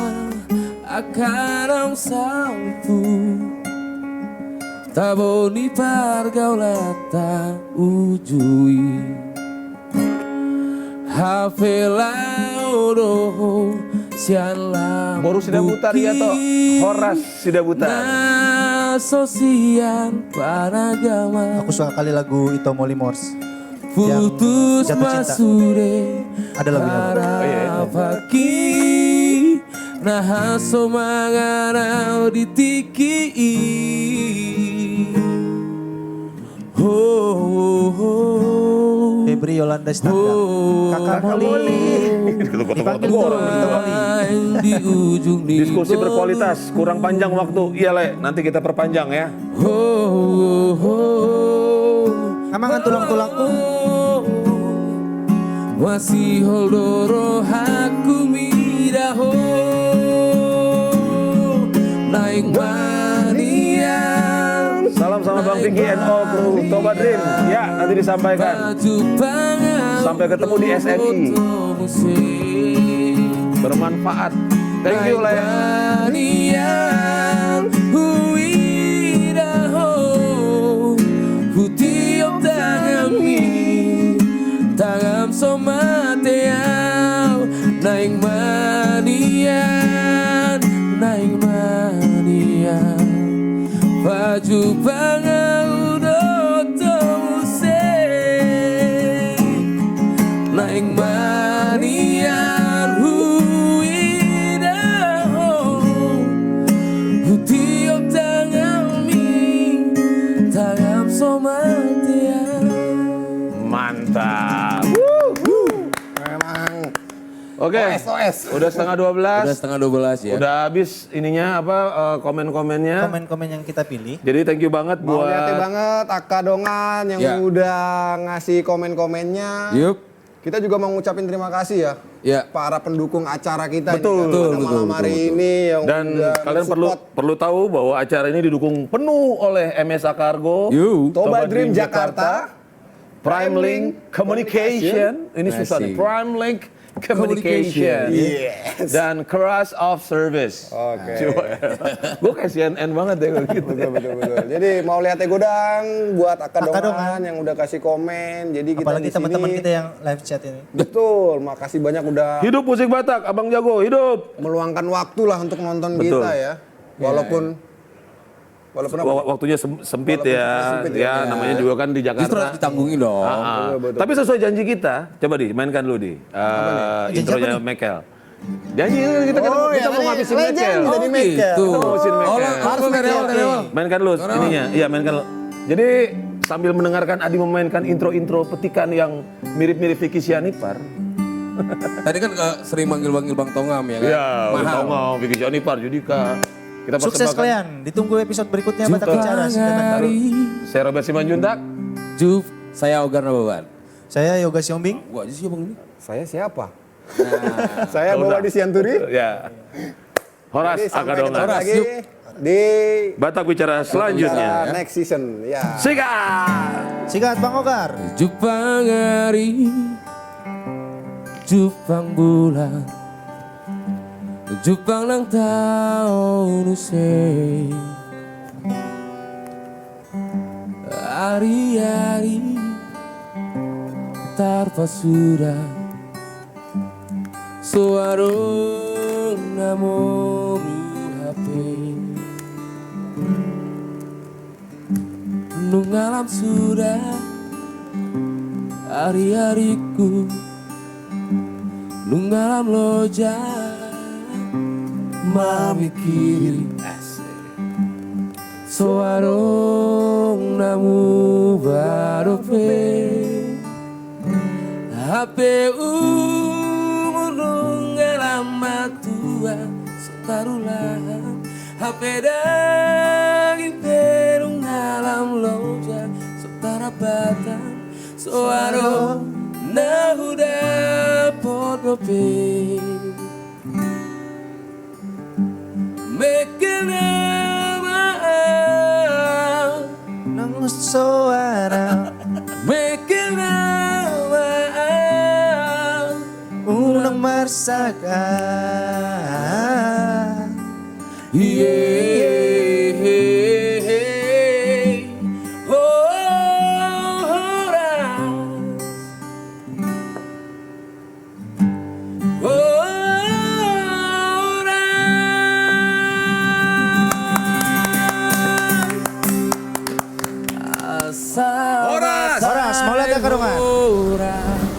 akarang sampu Taboni pargaulata ujui Hafelaudoho sianlam Baru sudah putar ya toh. Horas sudah putar. Sosian panagama Aku suka kali lagu Ito Molimors. Putus Jatuh Cinta. masure Ada lagunya, Bang. Harapaki Nahaso manganau ditiki Febri Yolanda Standar. Kakak Moli. Dipanggil tuh Ito Moli. Di ujung Diskusi berkualitas, kurang panjang waktu. Iya, Le, nanti kita perpanjang ya. Amangan tulang-tulangku. Masih holdoro haku midaho Naik manian Salam sama Bang Vicky NO kru Toba Dream. Ya, nanti disampaikan. Sampai ketemu di SNI. Bermanfaat. Thank you, Le. Manian huidaho Hutiop tangami Tangam somateau Naing manian Baju bangau doto muse Naing manian huidaho Hutiop tangami Tangam somateau Mantap. Memang Oke. OS. Udah setengah 12. Udah setengah 12 ya. Udah habis ininya apa komen-komennya. Komen-komen yang kita pilih. Jadi thank you banget Mau buat liatin banget Aka Dongan yang Ya. udah ngasih komen-komennya. Yup. Kita juga mau ngucapin terima kasih ya. Ya. Para pendukung acara kita Betul, ini kan, pada betul, malam hari ini yang dan udah kalian perlu tahu bahwa acara ini didukung penuh oleh MSA Cargo, Yuk. Toba Dream Jakarta, Prime Link Communication, ini susah nih, Asik. Prime Link communication, Yes. dan crush of service. Oke. Gue kayak CNN banget ya kalau gitu. Betul. Jadi mau lihat Egodang buat Akadongan. Akadongan yang udah kasih komen. Jadi kita Apalagi di sini. teman-teman kita yang live chat ini. Betul, makasih banyak udah Hidup musik Batak, Abang Jago, hidup. meluangkan waktu lah untuk nonton Betul. kita ya. Walaupun apa? Waktunya sempit Walaupun ya, sempit ya namanya juga kan di Justru harus Jakarta. ditanggungin dong. Betul. Tapi sesuai janji kita, coba di mainkan dulu di intronya Mekel. Janji kita kan Oh, kita ya, mau tadi ngabisin legend Mekel. tadi Mekel. gitu. Kita mau ngabisin Mekel. Harus dari awal. Mainkan dulu ininya. Iya, mainkan dulu. Jadi sambil mendengarkan Adi memainkan intro-intro petikan yang mirip-mirip Vicky Sianipar. Tadi kan sering manggil-manggil Bang Tongam ya kan? Iya, Mahal. Tongam, Vicky Sianipar, Judika. Kita Sukses persembahkan. kalian. Ditunggu episode berikutnya Batak Bicara. Silakan. Saya Robert Simanjuntak. Juf, saya Ogar Nababan. Saya Yoga Siombing. Gua aja sih bang ini. Saya siapa? Saya bawa di Sianturi. Ya. Horas Jadi sampai Akadongan. ketemu lagi di Batak bicara selanjutnya. next season. Ya. Sikat. Sikat Bang Ogar. Jupang hari, Jupang bulan, Jupang nang taon usai. Hari-hari tanpa sudah, suarung namun HP. Nung alam sudah hari-hariku, nung alam loja mamikiri soarong namu barope HPU nung alam matua setarulah HP daging perung alam loja setara batang soaro nahuda pot ngopi mekena maaf Nang suara mekena maaf unang marsakan. Horas, mau lihat Akadongan?